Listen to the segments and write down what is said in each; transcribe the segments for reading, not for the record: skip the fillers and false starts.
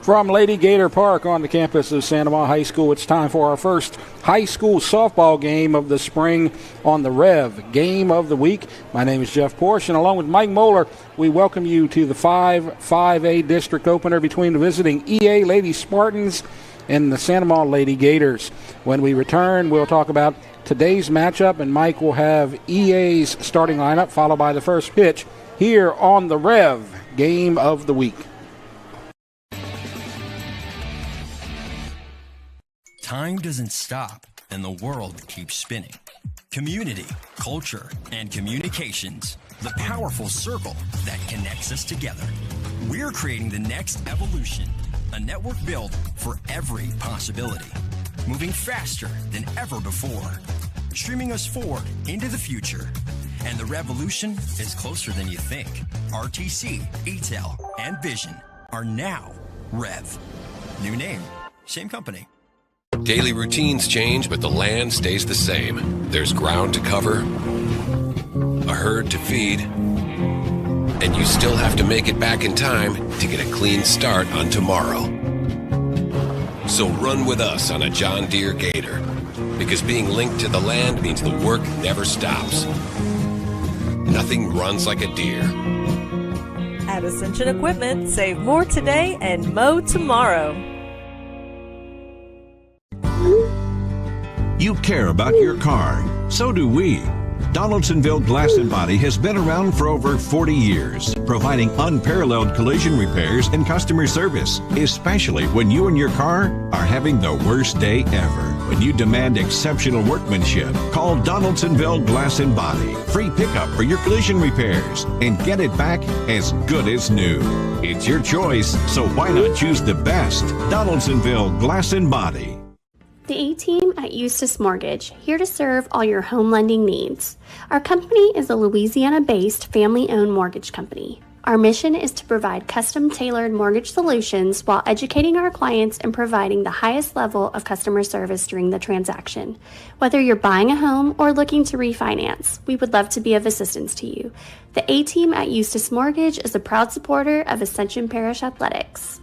From Lady Gator Park on the campus of Santa Maria High School, it's time for our first high school softball game of the spring on the Rev Game of the Week. My name is Jeff Porsche, and along with Mike Moeller, we welcome you to the 5A district opener between the visiting EA Lady Spartans and the Santa Maria Lady Gators. When we return, we'll talk about today's matchup, and Mike will have EA's starting lineup, followed by the first pitch here on the Rev Game of the Week. Time doesn't stop, and the world keeps spinning. Community, culture, and communications, the powerful circle that connects us together. We're creating the next evolution, a network built for every possibility, moving faster than ever before, streaming us forward into the future. And the revolution is closer than you think. RTC, ETEL, and Vision are now Rev. New name, same company. Daily routines change, but the land stays the same. There's ground to cover, a herd to feed, and you still have to make it back in time to get a clean start on tomorrow. So run with us on a John Deere Gator, because being linked to the land means the work never stops. Nothing runs like a deer. At Ascension Equipment, save more today and mow tomorrow. You care about your car. So do we. Donaldsonville Glass and Body has been around for over 40 years, providing unparalleled collision repairs and customer service, especially when you and your car are having the worst day ever. When you demand exceptional workmanship, call Donaldsonville Glass and Body. Free pickup for your collision repairs and get it back as good as new. It's your choice, so why not choose the best? Donaldsonville Glass and Body. The A-Team at Eustis Mortgage, here to serve all your home lending needs. Our company is a Louisiana-based family-owned mortgage company. Our mission is to provide custom-tailored mortgage solutions while educating our clients and providing the highest level of customer service during the transaction. Whether you're buying a home or looking to refinance, we would love to be of assistance to you. The A-Team at Eustis Mortgage is a proud supporter of Ascension Parish Athletics.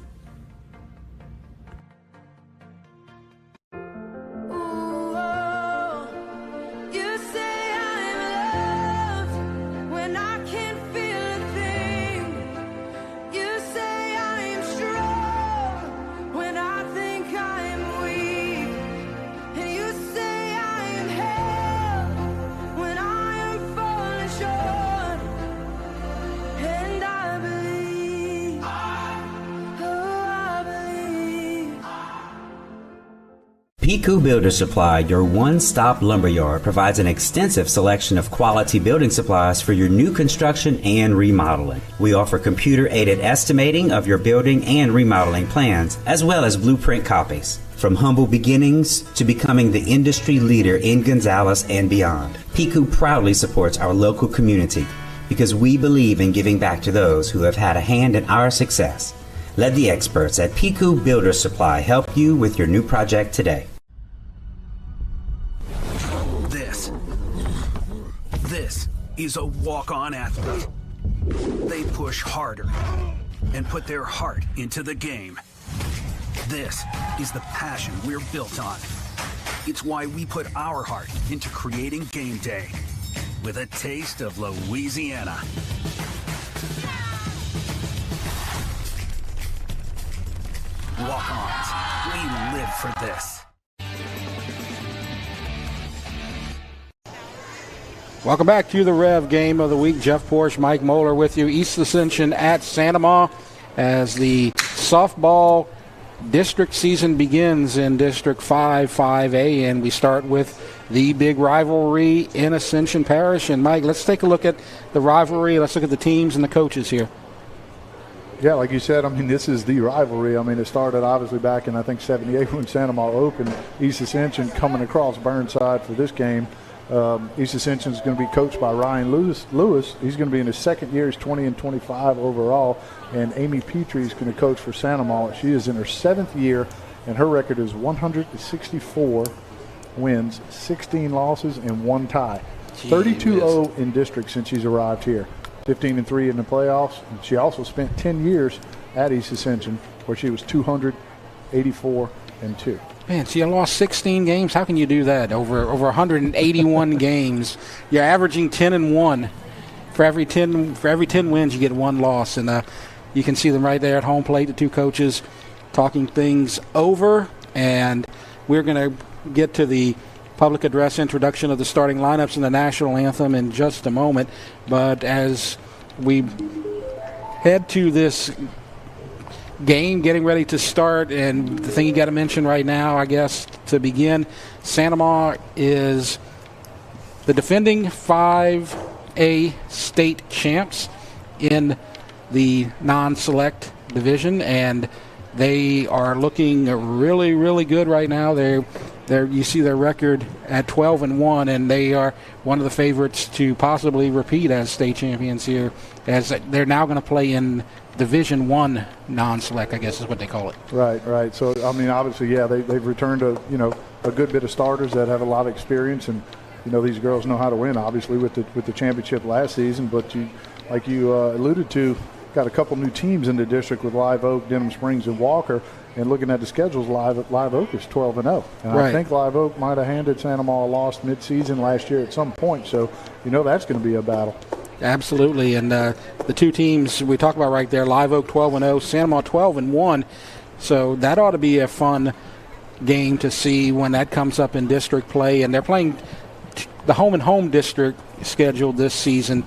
Piku Builder Supply, your one-stop lumberyard, provides an extensive selection of quality building supplies for your new construction and remodeling. We offer computer-aided estimating of your building and remodeling plans, as well as blueprint copies. From humble beginnings to becoming the industry leader in Gonzales and beyond, Piku proudly supports our local community because we believe in giving back to those who have had a hand in our success. Let the experts at Piku Builder Supply help you with your new project today. This is a walk-on athlete. They push harder and put their heart into the game. This is the passion we're built on. It's why we put our heart into creating game day with a taste of Louisiana. Walk-ons, we live for this. Welcome back to the Rev Game of the Week. Jeff Porsche, Mike Moeller with you. East Ascension at Santa Maria as the softball district season begins in District 5A, and we start with the big rivalry in Ascension Parish. And Mike, let's take a look at the rivalry. Let's look at the teams and the coaches here. Yeah, like you said, I mean, this is the rivalry. I mean, it started obviously back in, I think, 78 when Santa Maria opened. East Ascension coming across Burnside for this game. East Ascension is going to be coached by Ryan Lewis. He's going to be in his second year. He's 20-25 overall. And Amy Petrie is going to coach for Santa Maria. She is in her seventh year, and her record is 164 wins, 16 losses, and 1 tie. 32-0 in district since she's arrived here. 15-3 in the playoffs. And she also spent 10 years at East Ascension, where she was 284-2. Man, so you lost 16 games. How can you do that over 181 games? You're averaging 10-1. For every 10 wins, you get one loss, and you can see them right there at home plate. The two coaches talking things over, and we're going to get to the public address introduction of the starting lineups and the national anthem in just a moment. But as we head to this game getting ready to start, and the thing you got to mention right now, I guess, to begin, Santa Ma is the defending 5A state champs in the non-select division, and they are looking really, really good right now. You see their record at 12-1, and they are one of the favorites to possibly repeat as state champions here, as they're now going to play in Division I non-select, I guess is what they call it. Right. So, I mean, obviously, yeah, they've returned a good bit of starters that have a lot of experience, and these girls know how to win. Obviously, with the championship last season, but like you alluded to, got a couple new teams in the district with Live Oak, Denham Springs, and Walker. And looking at the schedules, Live Oak is 12-0, and right. I think Live Oak might have handed Santa Ma a loss mid-season last year at some point. So that's going to be a battle. Absolutely, and the two teams we talked about right there, Live Oak 12-0, Santa Ma 12-1. So that ought to be a fun game to see when that comes up in district play. And they're playing the home and home district scheduled this season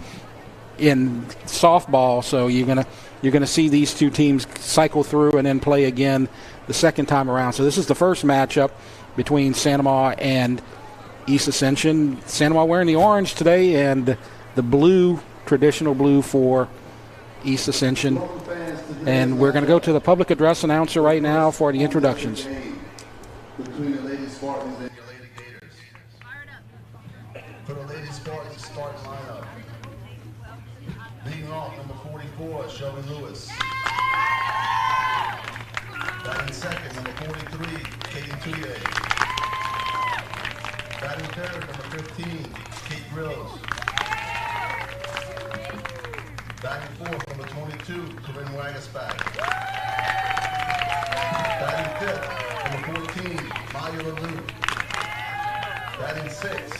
in softball. So you're gonna see these two teams cycle through and then play again the second time around. So this is the first matchup between Santa Ma and East Ascension. Santa Ma wearing the orange today, and the blue, traditional blue for East Ascension. And we're going to go to the public address announcer right now for the introductions. Between the Lady Spartans and your Lady Gators. For the Lady Spartans, starting lineup. Leading off, number 44, Shelby Lewis. Batting second, number 43, Katie Touye. Batting third, number 15, Kate Grills. Batting fourth, number 22, Corinne Wagaspak. Batting fifth, number 14, Maya LaLue. Batting sixth,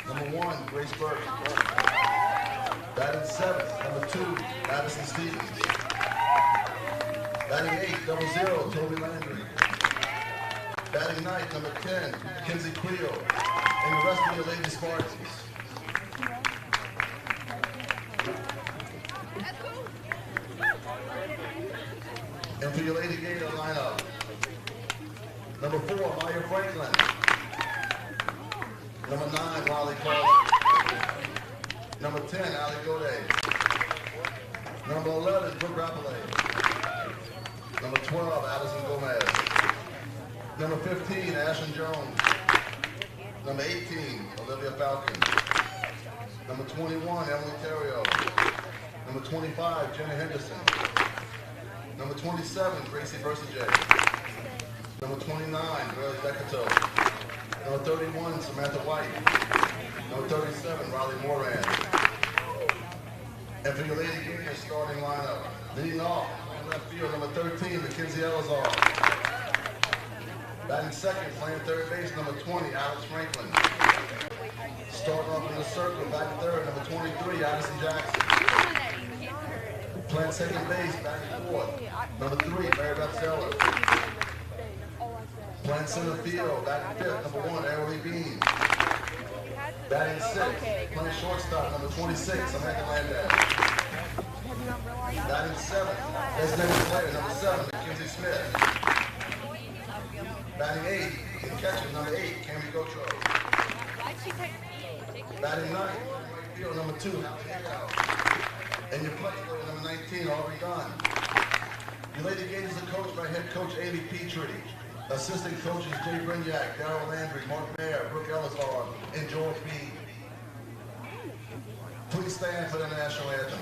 number 1, Grace Burke. Batting seventh, number 2, Madison Stevens. Batting eighth, 00, Toby Landry. Batting ninth, number 10, Kinsey Creel. And the rest of your Lady Spartans. And for your Lady Gator lineup, number 4, Maya Franklin. Number 9, Riley Carter. Number 10, Ali Gode. Number 11, Brooke Rappelé. Number 12, Addison Gomez. Number 15, Ashen Jones. Number 18, Olivia Falcon. Number 21, Emily Terrio. Number 25, Jenna Henderson. Number 27, Gracie Versige. Number 29, Riley Decato. Number 31, Samantha White. Number 37, Riley Moran. And for your Lady Gators starting lineup, leading off in left field, number 13, Mackenzie Elazar. Batting second, playing third base, number 20, Alex Franklin. Starting off in the circle, batting third, number 23, Addison Jackson. Playing second base, batting fourth, number 3, Mary Beth Zeller. Playing center field, batting fifth, number 1, Airly Bean. Batting sixth, playing shortstop, number 26, Samantha Landau. Batting seventh, designated player, number 7, Mackenzie Smith. Batting eighth, in catcher, number 8, Cammy Gotro. Batting ninth, right field, number 2, Hallie Hickau. And your play player, number 19, Aubrey Gunn. Your Lady Gators are coached by head coach Amy Petrie. Assistant coaches Jay Brignac, Darryl Landry, Mark Mayer, Brooke Elazar, and George B. Please stand for the national anthem.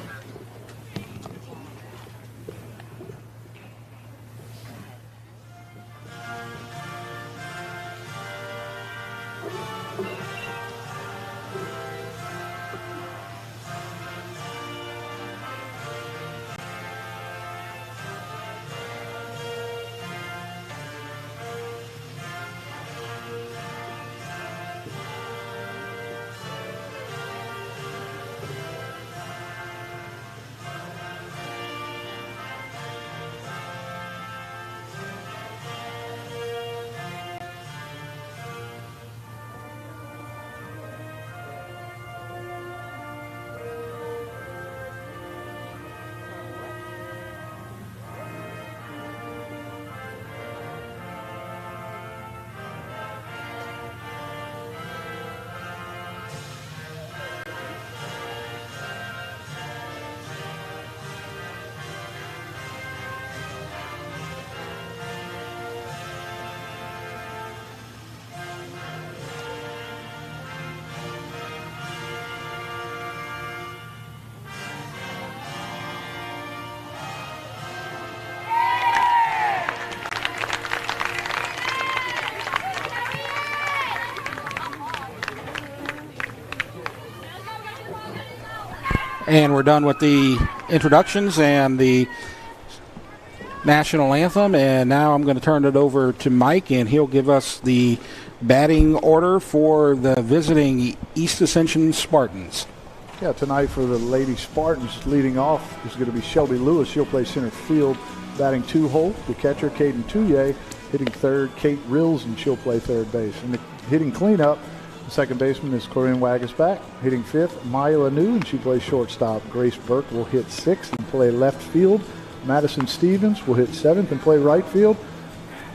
And we're done with the introductions and the national anthem, and now I'm going to turn it over to Mike, and he'll give us the batting order for the visiting East Ascension Spartans. Yeah, tonight for the Lady Spartans, leading off is going to be Shelby Lewis. She'll play center field, batting 2-hole. The catcher, Caden Touye, hitting third, Kate Rills, and she'll play third base. And the hitting cleanup, the second baseman is Corinne Wagasback. Hitting fifth, Maya Lanu, and she plays shortstop. Grace Burke will hit sixth and play left field. Madison Stevens will hit seventh and play right field.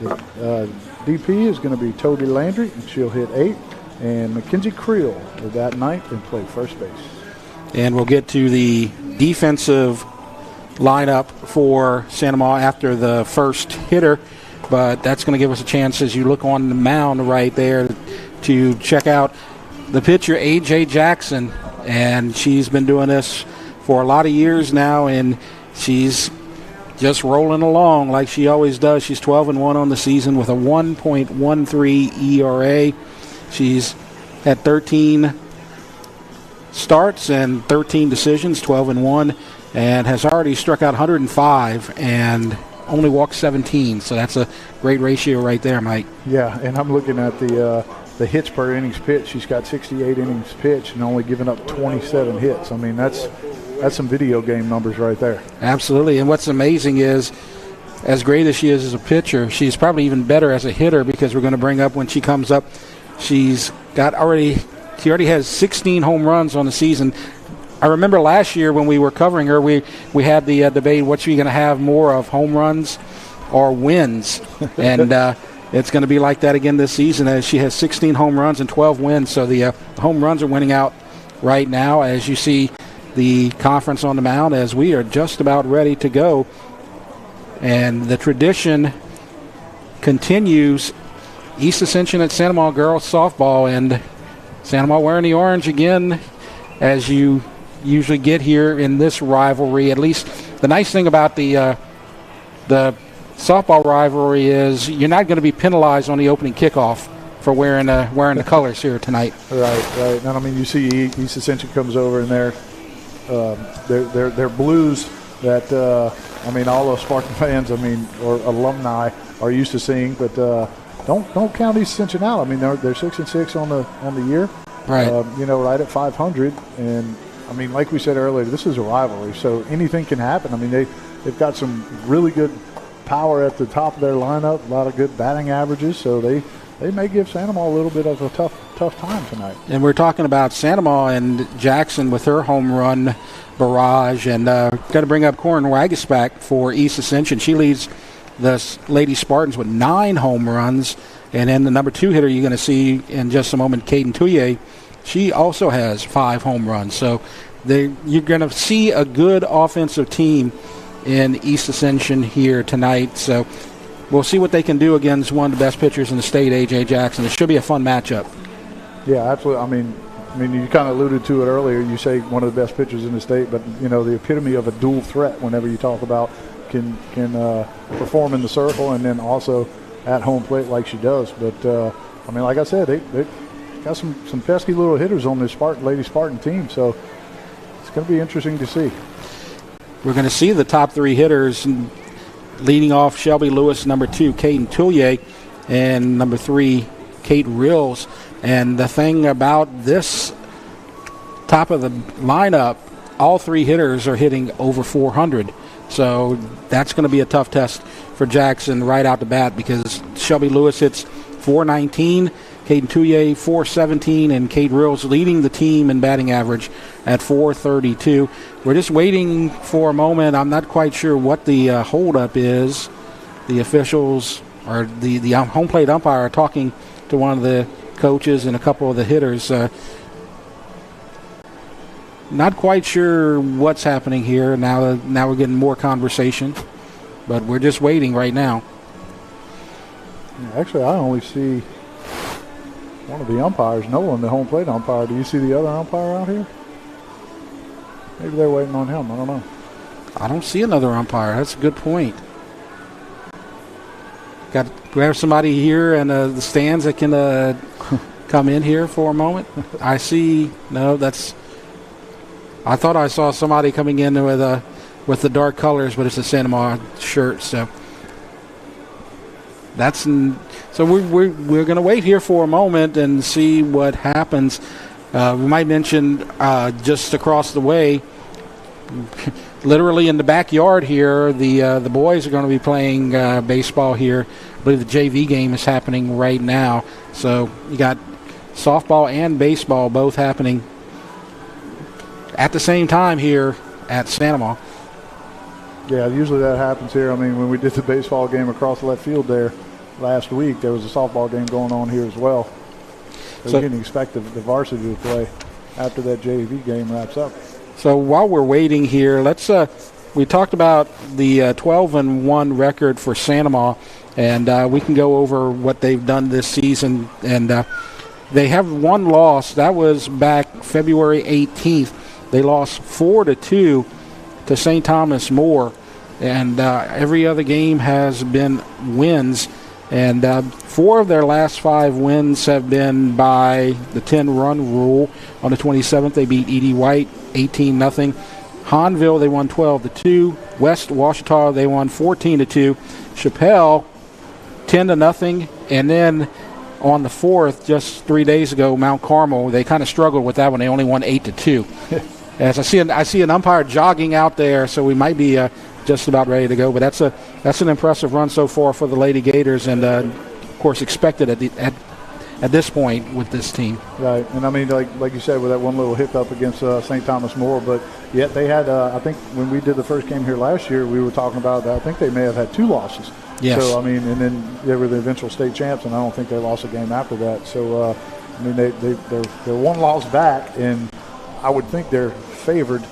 The DP is going to be Toby Landry, and she'll hit eighth. And Mackenzie Creel will bat ninth and play first base. And we'll get to the defensive lineup for Santa Ma after the first hitter, but that's going to give us a chance as you look on the mound right there to check out the pitcher, A.J. Jackson. And she's been doing this for a lot of years now, and she's just rolling along like she always does. She's 12-1 on the season with a 1.13 ERA. She's had 13 starts and 13 decisions, 12-1, and has already struck out 105 and only walked 17. So that's a great ratio right there, Mike. Yeah, and I'm looking at the hits per innings pitched. She's got 68 innings pitched and only given up 27 hits. I mean, that's some video game numbers right there. Absolutely. And what's amazing is, as great as she is as a pitcher, she's probably even better as a hitter, because we're going to bring up when she comes up, she already has 16 home runs on the season. I remember last year when we were covering her, we had the debate, what's she going to have more of, home runs or wins? And it's going to be like that again this season, as she has 16 home runs and 12 wins. So the home runs are winning out right now, as you see the conference on the mound, as we are just about ready to go. And the tradition continues. East Ascension at Santa Ma girls softball, and Santa Ma wearing the orange again, as you usually get here in this rivalry. At least the nice thing about the softball rivalry is you're not going to be penalized on the opening kickoff for wearing the colors here tonight. Right. And I mean, you see East Ascension comes over, and they're blues that I mean, all those Spartan fans, I mean, or alumni are used to seeing, but don't count East Ascension out. I mean, they're 6-6 on the year, right? Right at 500, and I mean, like we said earlier, this is a rivalry, so anything can happen. I mean, they've got some really good power at the top of their lineup, a lot of good batting averages, so they may give Santa Ma a little bit of a tough time tonight. And we're talking about Santa Ma and Jackson with her home run barrage, and got to bring up Corin Wagasback for East Ascension. She leads the Lady Spartans with 9 home runs, and then the number 2 hitter you're going to see in just a moment, Caden Touye, she also has 5 home runs. So you're going to see a good offensive team in East Ascension here tonight. So we'll see what they can do against one of the best pitchers in the state, A.J. Jackson. It should be a fun matchup. Yeah, absolutely. I mean, you kind of alluded to it earlier. You say one of the best pitchers in the state, but, the epitome of a dual threat whenever you talk about can perform in the circle and then also at home plate like she does. But, I mean, like I said, they got some pesky little hitters on this Lady Spartan team, so it's going to be interesting to see. We're going to see the top 3 hitters. Leading off, Shelby Lewis, number 2, Caden Touye, and number 3, Kate Rills. And the thing about this top of the lineup, all 3 hitters are hitting over 400. So that's going to be a tough test for Jackson right out the bat, because Shelby Lewis hits 419, Caden Touye 417, and Kate Rills leading the team in batting average at 432. We're just waiting for a moment. I'm not quite sure what the holdup is. The officials or the home plate umpire are talking to one of the coaches and a couple of the hitters. Not quite sure what's happening here. Now we're getting more conversation, but we're just waiting right now. Actually, I only see one of the umpires, Nolan, the home plate umpire. Do you see the other umpire out here? Maybe they're waiting on him. I don't know. I don't see another umpire. That's a good point. Do we have somebody here in the stands that can come in here for a moment? I see. No, that's I thought I saw somebody coming in with the dark colors, but it's a Santa Maria shirt. So we're going to wait here for a moment and see what happens. We might mention just across the way, literally in the backyard here, the boys are going to be playing baseball here. I believe the JV game is happening right now. So you got softball and baseball both happening at the same time here at Santa Maria. Yeah, usually that happens here. I mean, when we did the baseball game across the left field there last week, there was a softball game going on here as well. So you can expect the varsity to play after that JV game wraps up. So while we're waiting here, we talked about the 12-1 record for Santa Maria, and we can go over what they've done this season. And they have one loss. That was back February 18th. They lost 4-2 to St. Thomas More, and every other game has been wins. And 4 of their last 5 wins have been by the 10-run rule. On the 27th, they beat Edie White 18-0. Hanville, they won 12-2. West Washita, they won 14-2. Chappelle, 10-0. And then on the 4th, just 3 days ago, Mount Carmel, they kind of struggled with that one. They only won 8-2. As I see an umpire jogging out there, so we might be just about ready to go. But that's an impressive run so far for the Lady Gators, and of course expected at this point with this team. Right, and I mean, like you said, with that one little hiccup against St. Thomas More, but yet they had. I think when we did the first game here last year, we were talking about that. I think they may have had 2 losses. Yes. So I mean, and then they were the eventual state champs, and I don't think they lost a game after that. So I mean, they're 1 loss back, and I would think they're favored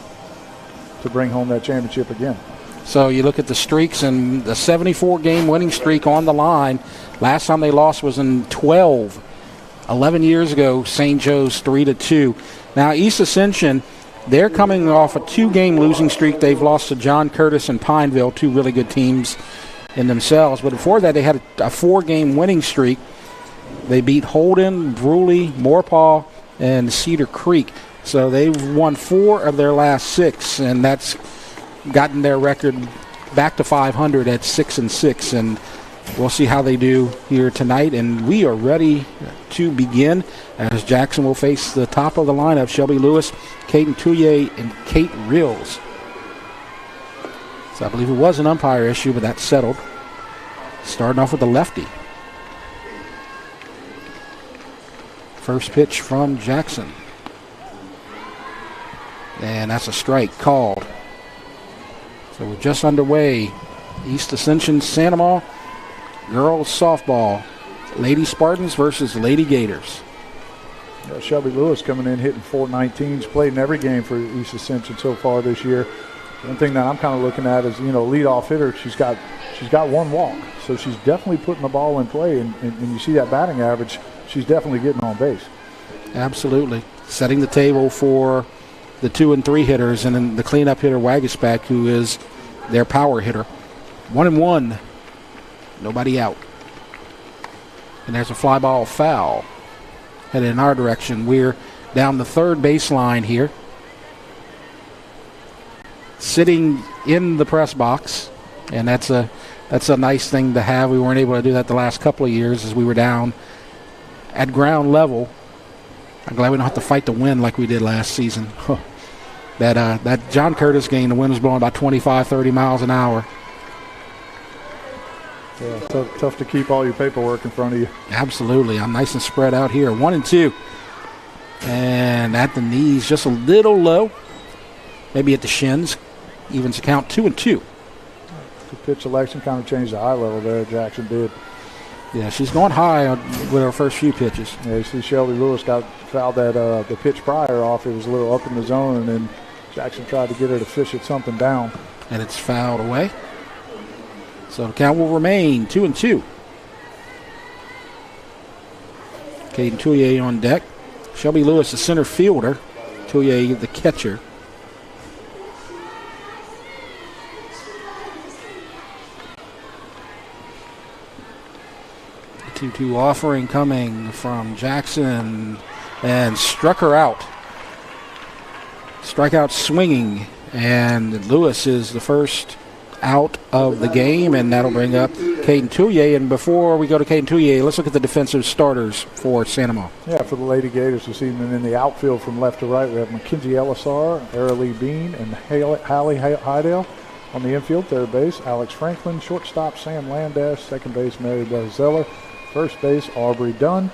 to bring home that championship again. So you look at the streaks, and the 74-game winning streak on the line. Last time they lost was in 11 years ago, St. Joe's 3-2. Now, East Ascension, they're coming off a 2-game losing streak. They've lost to John Curtis and Pineville, 2 really good teams in themselves. But before that, they had a 4-game winning streak. They beat Holden, Bruley, Moorpaw, and Cedar Creek. So they've won 4 of their last 6, and that's gotten their record back to 500 at 6-6. And we'll see how they do here tonight. And we are ready to begin as Jackson will face the top of the lineup, Shelby Lewis, Caden Touye, and Kate Reels. So I believe it was an umpire issue, but that's settled. Starting off with the lefty. First pitch from Jackson. And that's a strike called. So we're just underway. East Ascension, Santa Maria, girls softball. Lady Spartans versus Lady Gators. Yeah, Shelby Lewis coming in hitting .419. She's played in every game for East Ascension so far this year. One thing that I'm kind of looking at is, leadoff hitter. She's got 1 walk, so she's definitely putting the ball in play. And you see that batting average, she's definitely getting on base. Absolutely, setting the table for the 2 and 3 hitters, and then the cleanup hitter Wagasback, who is their power hitter. 1-1, nobody out. And there's a fly ball foul headed in our direction. We're down the third baseline here, sitting in the press box, and that's a nice thing to have. We weren't able to do that the last couple of years as we were down at ground level. I'm glad we don't have to fight the wind like we did last season. That John Curtis game, the wind was blowing about 25, 30 miles an hour. Yeah, tough to keep all your paperwork in front of you. Absolutely. I'm nice and spread out here. 1-2. And at the knees, just a little low. Maybe at the shins. Evens the count 2-2. The pitch selection kind of changed the eye level there, Jackson did. Yeah, she's going high with her first few pitches. Yeah, you see Shelby Lewis got fouled the pitch prior off. It was a little up in the zone, and then Jackson tried to get her to fish it something down. And it's fouled away. So the count will remain 2-2. Caden Touye on deck. Shelby Lewis, the center fielder. Touye, the catcher. The 2-2 offering coming from Jackson, and struck her out. Strikeout swinging, and Lewis is the first out of the game, and that'll bring up Caden Touye. And before we go to Caden Touye, let's look at the defensive starters for Santa Maria. Yeah, for the Lady Gators this evening in the outfield from left to right, we have Mackenzie Elisar, Aralee Bean, and Hallie Hydale. On the infield, third base, Alex Franklin. Shortstop, Sam Landash. Second base, Mary Beth Zeller. First base, Aubrey Dunn.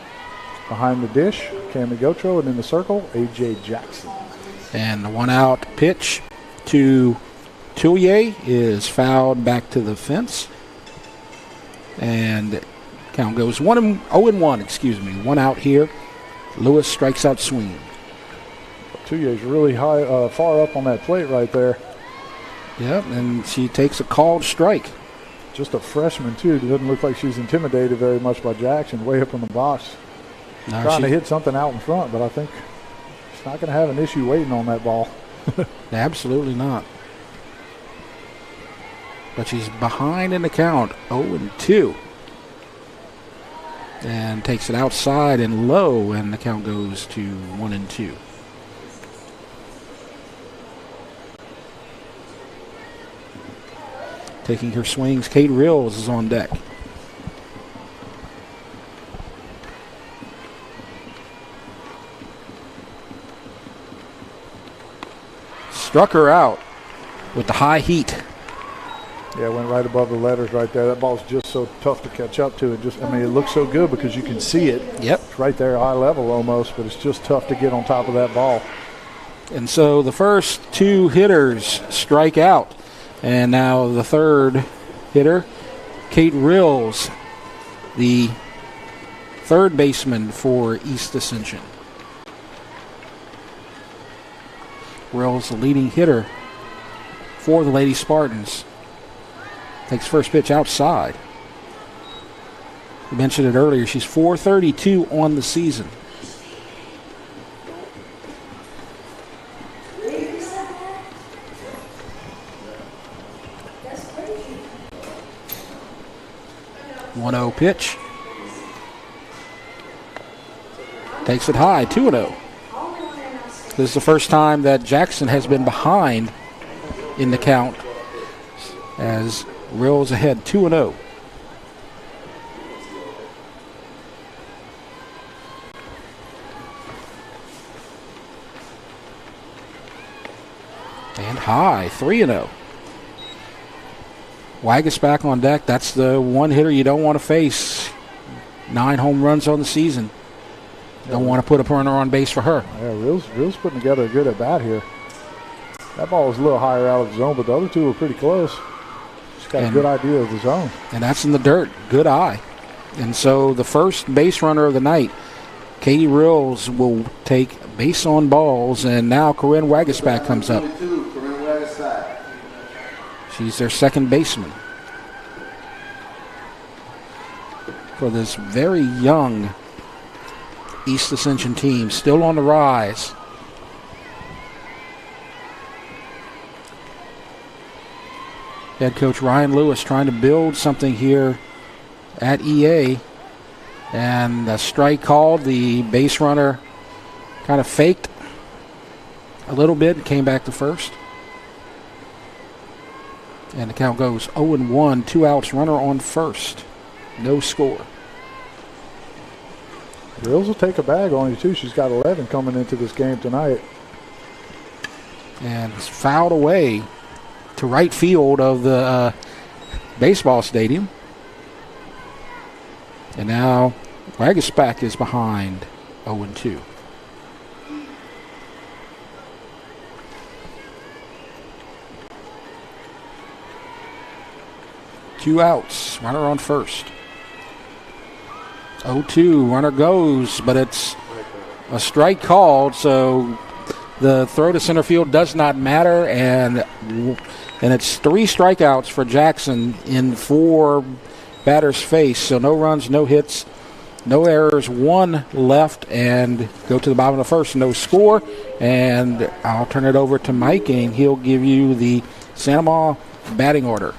Behind the dish, Cammie Gotro. And in the circle, A.J. Jackson. And the one-out pitch to Touye is fouled back to the fence. And count goes 0-1, One out here. Lewis strikes out swinging. Touye's really high, far up on that plate right there. Yep, and she takes a called strike. Just a freshman, too. It doesn't look like she's intimidated very much by Jackson, way up in the box. No, trying to hit something out in front, but I think she's not going to have an issue waiting on that ball. Absolutely not. But she's behind in the count, 0-2. And takes it outside and low, and the count goes to 1-2. Taking her swings, Kate Rills is on deck. Struck her out with the high heat. Yeah, went right above the letters right there. That ball's just so tough to catch up to. It looks so good because you can see it. Yep. It's right there, eye level almost, but it's just tough to get on top of that ball. And so the first two hitters strike out. And now the third hitter, Kate Rills, the third baseman for East Ascension. Rills, the leading hitter for the Lady Spartans. Takes first pitch outside. We mentioned it earlier. She's .432 on the season. One-0 pitch. Takes it high, 2-0. This is the first time that Jackson has been behind in the count as Rills ahead 2-0. And high, 3-0. Waggus back on deck. That's the one hitter you don't want to face. 9 home runs on the season. Don't want to put a runner on base for her. Yeah, Rills putting together a good at bat here. That ball was a little higher out of the zone, but the other two were pretty close. She's got a good idea of the zone. And that's in the dirt. Good eye. And so the first base runner of the night, Katie Rills, will take base on balls, and now Corinne Waggisback comes up. She's their second baseman for this very young East Ascension team, still on the rise. Head coach Ryan Lewis trying to build something here at EA. And a strike called. The base runner kind of faked a little bit and came back to first. And the count goes 0-1, 2 outs, runner on first. No score. Rills will take a bag on you, too. She's got 11 coming into this game tonight. And it's fouled away to right field of the baseball stadium. And now Waggisback is behind 0-2. Two outs, runner on first. 0-2, runner goes, but it's a strike called, so the throw to center field does not matter, and it's 3 strikeouts for Jackson in 4 batters faced, so no runs, no hits, no errors, 1 left, and go to the bottom of the first, no score, and I'll turn it over to Mike, and he'll give you the Santa Maria batting order.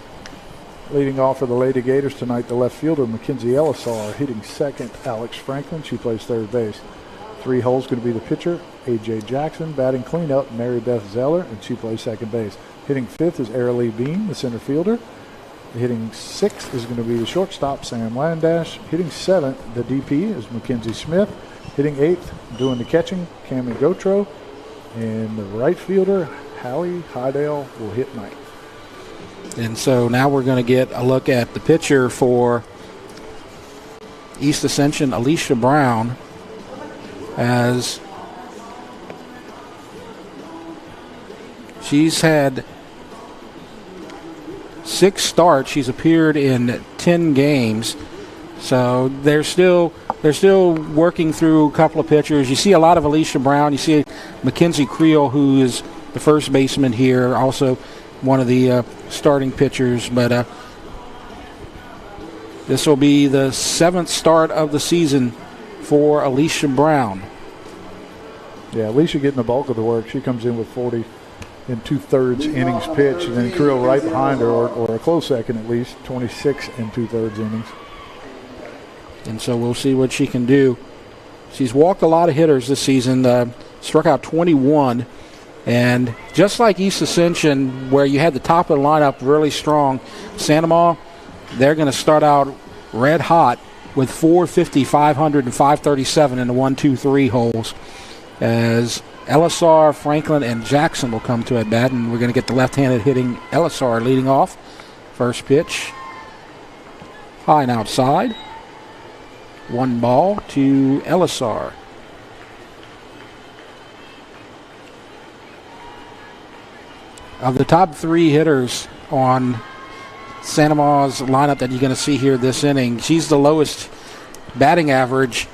Leading off for the Lady Gators tonight, the left fielder, Mackenzie Elisar. Hitting second, Alex Franklin. She plays third base. 3 holes going to be the pitcher, A.J. Jackson. Batting cleanup, Mary Beth Zeller, and she plays second base. Hitting 5th is Arilee Bean, the center fielder. Hitting 6th is going to be the shortstop, Sam Landash. Hitting 7th, the DP, is Mackenzie Smith. Hitting 8th, doing the catching, Cammie Gotro. And the right fielder, Hallie Hydale, will hit 9th. And so now we're going to get a look at the pitcher for East Ascension, Alicia Brown, as she's had 6 starts. She's appeared in 10 games. So they're still working through a couple of pitchers. You see a lot of Alicia Brown. You see Mackenzie Creel, who is the first baseman here, also one of the starting pitchers. But this will be the 7th start of the season for Alicia Brown. Yeah, Alicia getting the bulk of the work. She comes in with 40 and 2/3 innings pitched, and then Creel right behind her, or a close second at least, 26 and 2/3 innings. And so we'll see what she can do. She's walked a lot of hitters this season, struck out 21. And just like East Ascension, where you had the top of the lineup really strong, Santa Ma, they're going to start out red hot with 450, 500, and 537 in the 1, 2, 3 holes. As Elisar, Franklin, and Jackson will come to at bat, and we're going to get the left-handed hitting Elisar leading off. First pitch, high and outside. 1 ball to Elisar. Of the top 3 hitters on Santa Ma's lineup that you're going to see here this inning, she's the lowest batting average,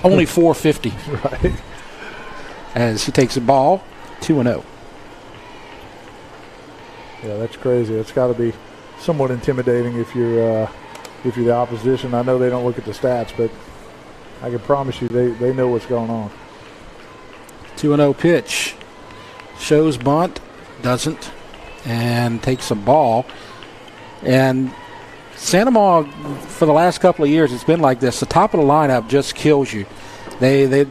only 450. Right. As he takes a ball, 2-0. Yeah, that's crazy. It's got to be somewhat intimidating if you're the opposition. I know they don't look at the stats, but I can promise you they know what's going on. 2-0 pitch. Shows bunt, doesn't, and takes a ball. And Santa Ma, for the last couple of years, it's been like this. The top of the lineup just kills you. They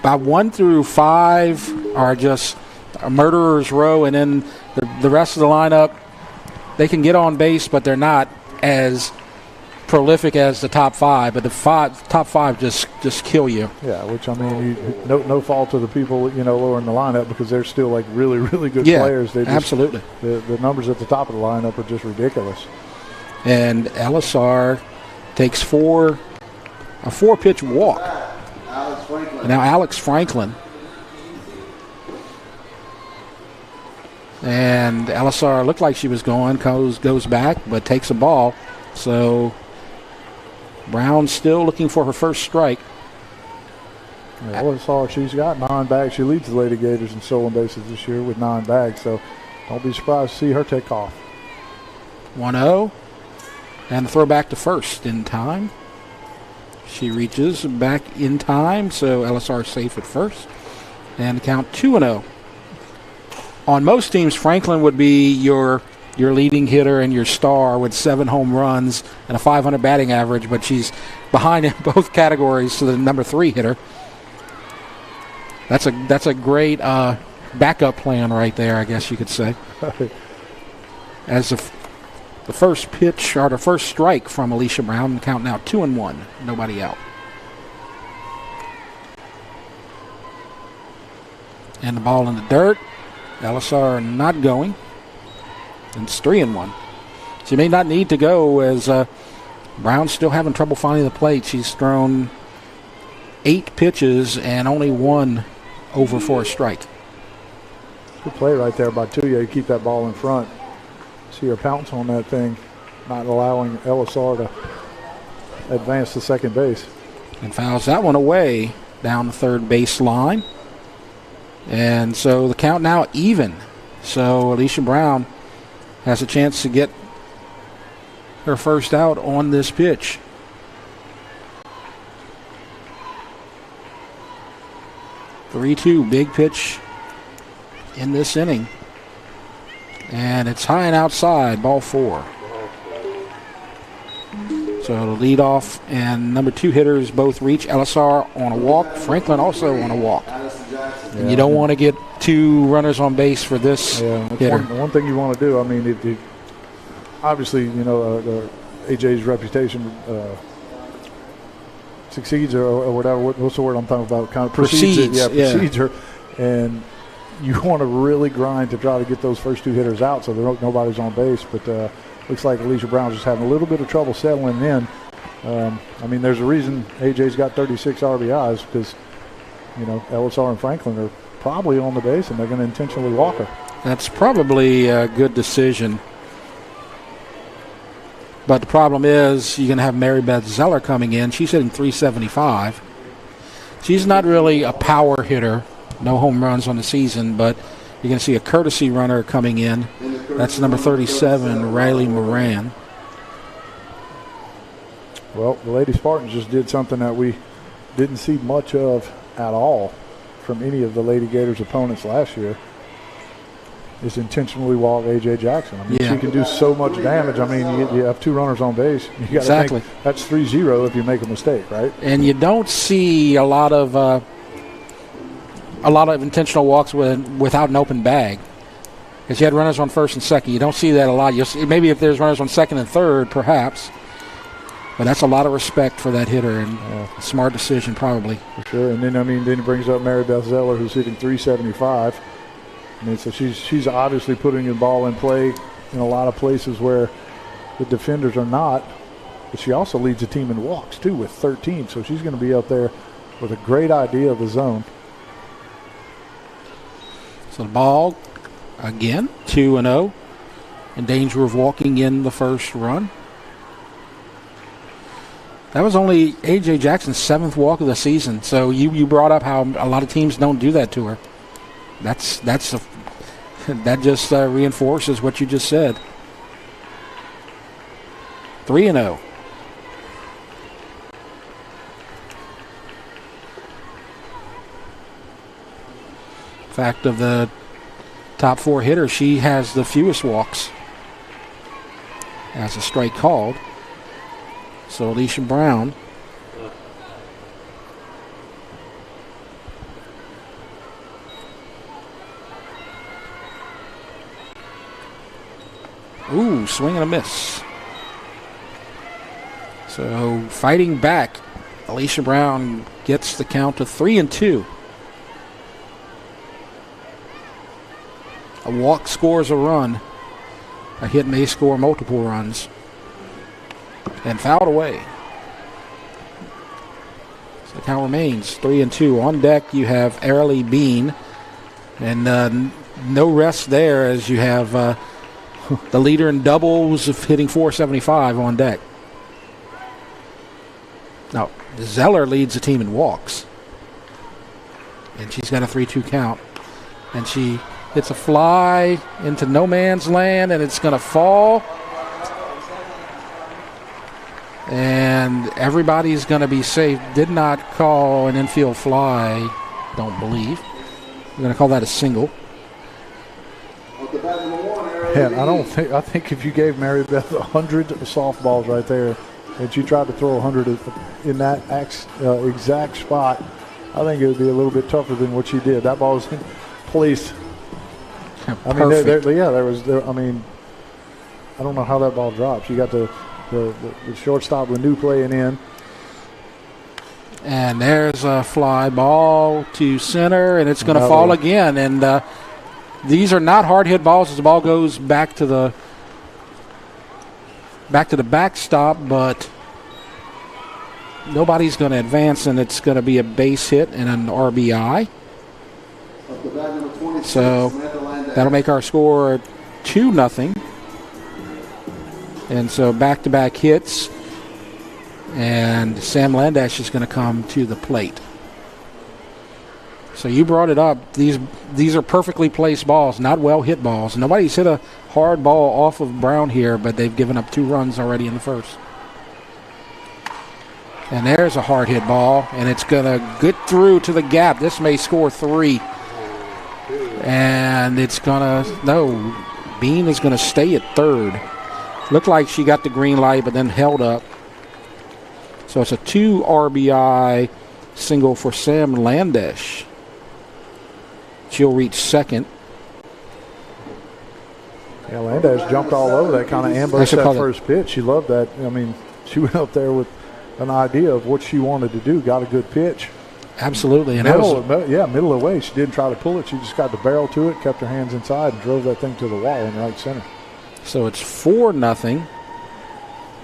by 1 through 5 are just a murderer's row, and then the rest of the lineup, they can get on base, but they're not as prolific as the top 5. But the top five just kill you. Yeah, which I mean, no fault to the people lower in the lineup, because they're still like really, really good players. They just, absolutely. The numbers at the top of the lineup are just ridiculous. And Elisar takes a 4-pitch walk. Now Alex Franklin. And Elisar looked like she was going, goes back, but takes a ball. So Brown still looking for her first strike. Yeah, Elisar, she's got 9 bags. She leads the Lady Gators in stolen bases this year with 9 bags. So don't be surprised to see her take off. 1-0. And the throw back to first in time. She reaches back in time, so Elisar safe at first. And the count 2-0. On most teams, Franklin would be your leading hitter and your star with 7 home runs and a 500 batting average, but she's behind in both categories to the number 3 hitter. That's a great backup plan right there, I guess you could say. As the first pitch, or the first strike from Alicia Brown, the count now 2-1, nobody out. And the ball in the dirt. Elisar not going. And it's 3-1. She may not need to go, as Brown's still having trouble finding the plate. She's thrown 8 pitches and only 1 over for a strike. Good play right there by Tuya. You keep that ball in front. See her pounce on that thing, not allowing Elisar to advance to second base. And fouls that one away down the third base line. And so the count now even. So Alicia Brown has a chance to get her first out on this pitch. (3-2), big pitch in this inning. And it's high and outside, ball 4. So So the leadoff and number 2 hitters both reach. Elisar on a walk. Franklin also on a walk. And you don't want to get 2 runners on base for this hitter. One thing you want to do, I mean, it obviously, AJ's reputation succeeds or whatever. What's the word I'm talking about? Kind of precedes her. And you want to really grind to try to get those first 2 hitters out so nobody's on base. But looks like Alicia Brown's just having a little bit of trouble settling in. I mean, there's a reason AJ's got 36 RBIs because, Elisar and Franklin are probably on the base and they're going to intentionally walk her. That's probably a good decision. But the problem is you're going to have Mary Beth Zeller coming in. She's hitting .375. She's not really a power hitter. No home runs on the season, but you're going to see a courtesy runner coming in. That's number 37, Riley Moran. Well, the Lady Spartans just did something that we didn't see much of at all from any of the Lady Gators opponents last year. Is intentionally walk A.J. Jackson. I mean, she can do so much damage. I mean, you have 2 runners on base. You got to think that's 3-0 if you make a mistake, right? And you don't see a lot of intentional walks without an open bag. Because you had runners on first and second. You don't see that a lot. You'll see, maybe if there's runners on second and third, perhaps. But that's a lot of respect for that hitter and a smart decision probably. For sure. And then, then it brings up Mary Beth Zeller, who's hitting .375. I mean, so she's obviously putting the ball in play in a lot of places where the defenders are not. But she also leads the team in walks, too, with 13. So she's going to be up there with a great idea of the zone. So the ball, again, 2-0. In danger of walking in the first run. That was only A.J. Jackson's 7th walk of the season. So you brought up how a lot of teams don't do that to her. That just reinforces what you just said. 3-0. In fact, of the top 4 hitters, she has the fewest walks. Has a strike called. So Alicia Brown. Ooh, swing and a miss. So fighting back, Alicia Brown gets the count to 3-2. A walk scores a run. A hit may score multiple runs. And fouled away. So the count remains 3-2. On deck you have Arely Bean. And no rest there as you have the leader in doubles of hitting .475 on deck. Now, Zeller leads the team in walks. And she's got a 3-2 count. And she hits a fly into no man's land, and it's going to fall. And everybody's going to be safe. Did not call an infield fly, don't believe. We're going to call that a single. Yeah, I think if you gave Mary Beth 100 softballs right there, and she tried to throw 100 in that exact spot, I think it would be a little bit tougher than what she did. That ball was placed. I mean, I don't know how that ball dropped. You got the shortstop Renew playing in. And there's a fly ball to center, and it's going to fall again. And these are not hard hit balls as the ball goes back to the backstop, but nobody's going to advance, and it's going to be a base hit and an RBI. So that'll make our score 2-0. And so back-to-back hits, and Sam Landash is going to come to the plate. So you brought it up. These are perfectly placed balls, not well-hit balls. Nobody's hit a hard ball off of Brown here, but they've given up 2 runs already in the first. And there's a hard hit ball, and it's going to get through to the gap. This may score 3. And it's going to, no, Bean is going to stay at third. Looked like she got the green light, but then held up. So it's a 2 RBI single for Sam Landesh. She'll reach second. Yeah, Landesh jumped all over that, kind of ambushed that first pitch. She loved that. I mean, she went up there with an idea of what she wanted to do, got a good pitch. Absolutely. And middle of the way. She didn't try to pull it. She just got the barrel to it, kept her hands inside, and drove that thing to the wall in right center. So it's 4-0.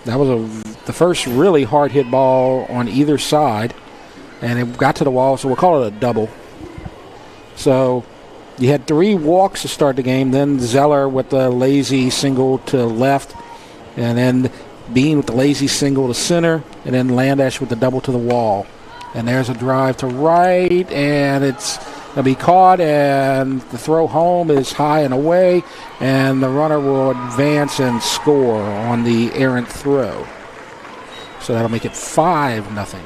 That was the first really hard hit ball on either side, and it got to the wall, so we'll call it a double. So you had 3 walks to start the game, then Zeller with the lazy single to left, and then Bean with the lazy single to center, and then Landesh with the double to the wall. And there's a drive to right, and it's going to be caught, and the throw home is high and away, and the runner will advance and score on the errant throw. So that'll make it 5-0.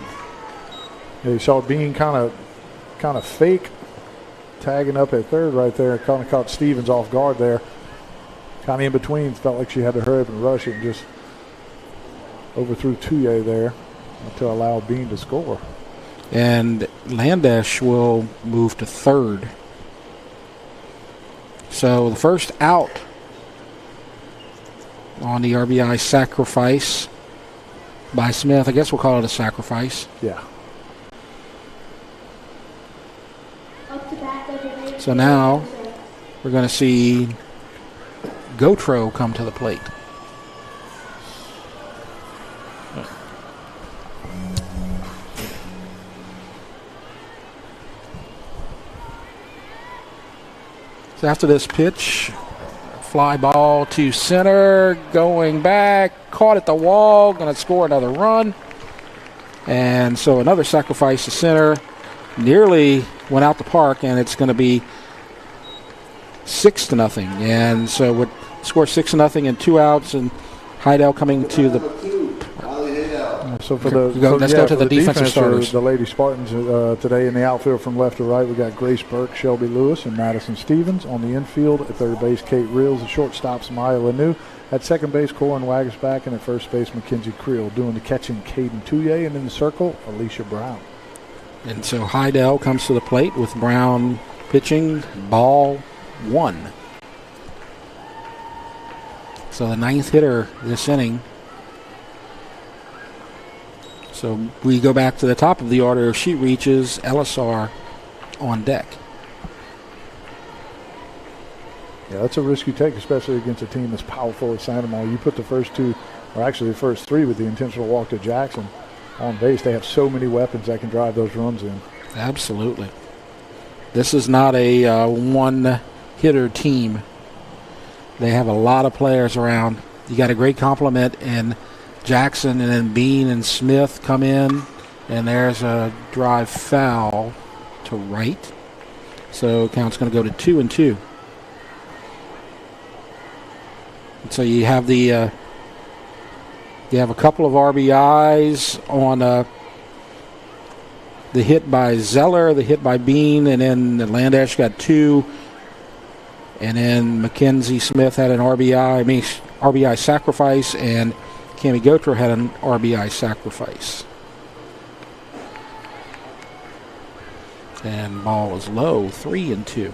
Yeah, you saw Bean kind of fake tagging up at third right there. Kind of caught Stevens off guard there. Kind of in between. Felt like she had to hurry up and rush it and just overthrew Touye there to allow Bean to score. And Landesh will move to third. So the first out on the RBI sacrifice by Smith. I guess we'll call it a sacrifice. Yeah. So now we're going to see Gotro come to the plate. So after this pitch, fly ball to center, going back, caught at the wall, going to score another run. And so another sacrifice to center. Nearly went out the park, and it's going to be 6-0. And so would score 6-0 and 2 outs, and Heidel coming to the. So let's go to the defensive starters. The Lady Spartans today in the outfield from left to right, we got Grace Burke, Shelby Lewis, and Madison Stevens. On the infield at third base, Kate Reels. The shortstops, Maya Lanou. At second base, Corin Wagersback, and at first base, Mackenzie Creel. Doing the catching, Caden Touye, and in the circle, Alicia Brown. And so Heidel comes to the plate with Brown pitching, ball 1. So the 9th hitter this inning. So we go back to the top of the order. If she reaches, Elisar on deck. Yeah, that's a risk you take, especially against a team as powerful as Santa Maria. You put the first 2, or actually the first 3 with the intentional walk to Jackson on base. They have so many weapons that can drive those runs in. Absolutely. This is not a one-hitter team. They have a lot of players around. You got a great complement in Jackson, and then Bean and Smith come in, and there's a drive foul to right. So count's going to go to 2-2. And so you have the you have a couple of RBIs on the hit by Zeller, the hit by Bean, and then Landesh got 2. And then Mackenzie Smith had an RBI sacrifice, and Cami Gotro had an RBI sacrifice. And ball is low, 3-2.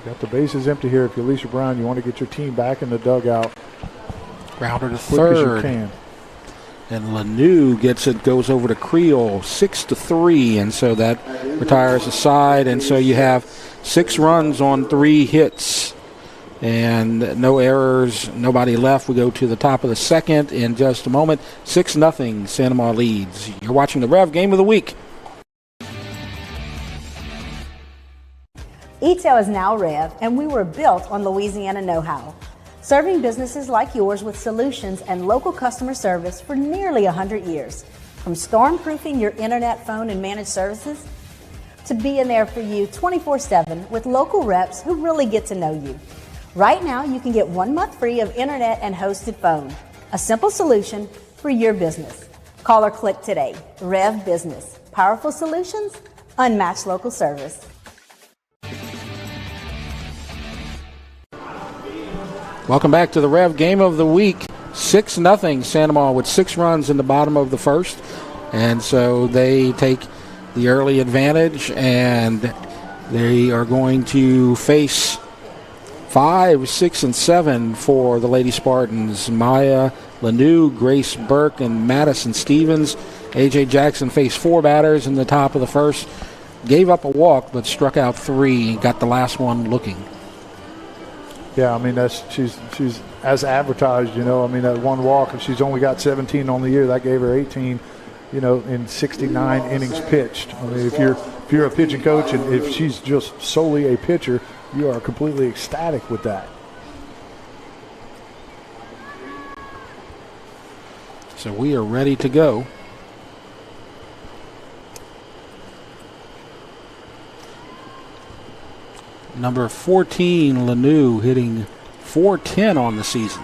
Got the bases empty here. If you're Alicia Brown, you want to get your team back in the dugout. Grounder to quick as you third. can. And Lanou gets it, goes over to Creel, 6-3, and so that retires the side. And so you have 6 runs on 3 hits, and no errors, nobody left. We go to the top of the second in just a moment. 6-0, Santa Maria leads. You're watching the Rev Game of the Week. ETEL is now Rev, and we were built on Louisiana know-how, serving businesses like yours with solutions and local customer service for nearly 100 years. From storm-proofing your internet, phone, and managed services to being there for you 24/7 with local reps who really get to know you. Right now, you can get 1 month free of internet and hosted phone. A simple solution for your business. Call or click today. Rev Business. Powerful solutions, unmatched local service. Welcome back to the Rev Game of the Week. 6-0 Santa Maria with 6 runs in the bottom of the first. And so they take the early advantage, and they are going to face 5, 6, and 7 for the Lady Spartans. Maya Lanou, Grace Burke, and Madison Stevens. A.J. Jackson faced 4 batters in the top of the first. Gave up a walk, but struck out 3 and got the last one looking. Yeah, I mean, she's as advertised, you know. I mean, that one walk, if she's only got 17 on the year, that gave her 18, you know, in 69 innings pitched. I mean, if you're a pitching coach and if she's just solely a pitcher, you are completely ecstatic with that. So we are ready to go. Number 14, Lanou, hitting .410 on the season.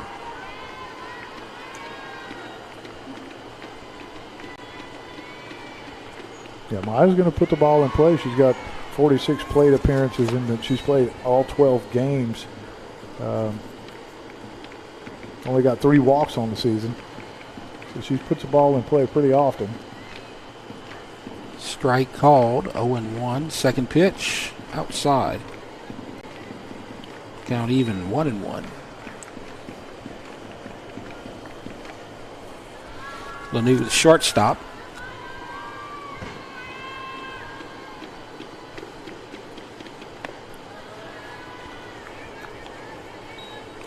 Yeah, Maya's going to put the ball in play. She's got 46 plate appearances, and she's played all 12 games. Only got 3 walks on the season. So she puts the ball in play pretty often. Strike called, 0-1. Second pitch, outside. Count even, 1-1. Lanou, the shortstop.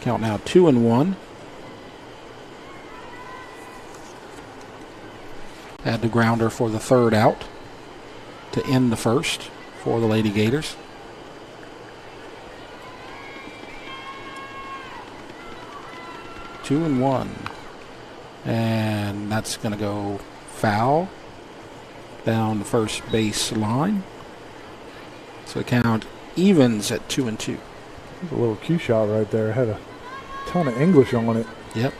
Count now 2-1. Had the grounder for the third out to end the first for the Lady Gators. Two and one. And that's going to go foul down the first base line. So the count evens at 2-2. A little cue shot right there. Had a ton of English on it. Yep.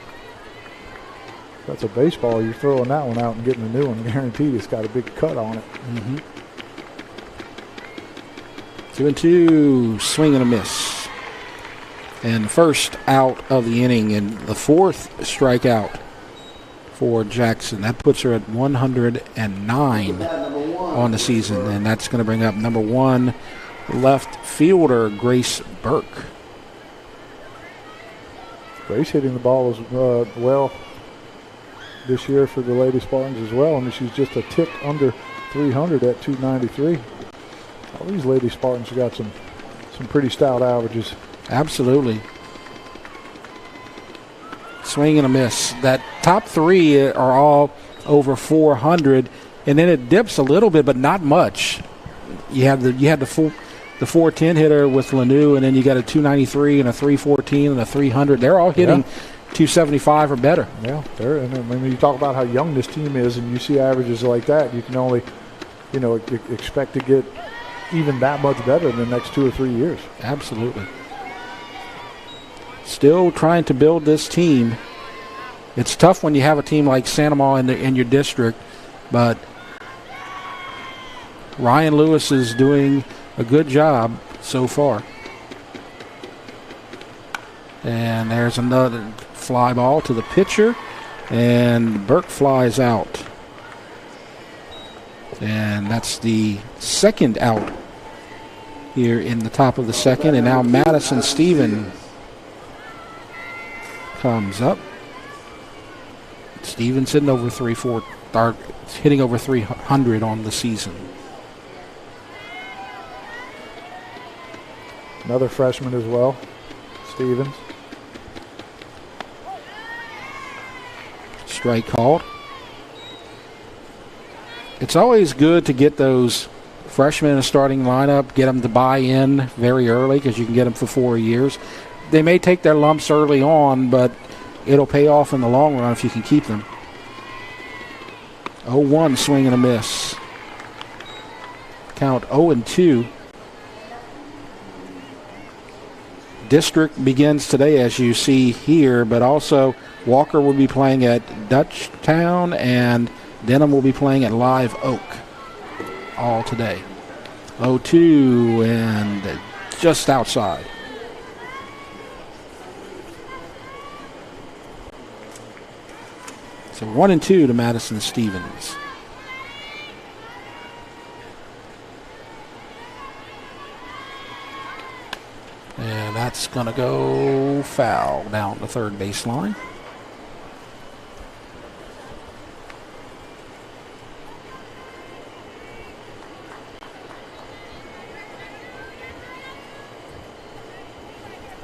That's a baseball. You're throwing that one out and getting a new one. Guaranteed it's got a big cut on it. 2-2. Swing and a miss. And the first out of the inning and the 4th strikeout for Jackson. That puts her at 109 on the season. And that's going to bring up number 1 left fielder Grace Burke. Grace hitting the ball as well this year for the Lady Spartans as well. I mean, she's just a tick under 300 at 293. All these Lady Spartans have got some pretty stout averages. Absolutely. Swing and a miss. That top 3 are all over 400, and then it dips a little bit, but not much. You have the 410 hitter with Lanou, and then you got a 293 and a 314 and a 300. They're all hitting 275 or better. Yeah, and I mean, you talk about how young this team is, and you see averages like that, you can only, expect to get even that much better in the next 2 or 3 years. Absolutely. Still trying to build this team. It's tough when you have a team like Santa Maria in your district, but Ryan Lewis is doing a good job so far. And there's another fly ball to the pitcher, and Burke flies out. And that's the second out here in the top of the second. And now Madison Stevens comes up. Stevens hitting over 300 on the season. Another freshman as well, Stevens. Strike called. It's always good to get those freshmen in a starting lineup, get them to buy in very early because you can get them for 4 years. They may take their lumps early on, but it'll pay off in the long run if you can keep them. 0-1, swing and a miss. Count 0-2. District begins today, as you see here, but also Walker will be playing at Dutchtown and Denham will be playing at Live Oak all today. 0-2 and just outside. So 1-2 to Madison Stevens. And that's going to go foul down the third baseline.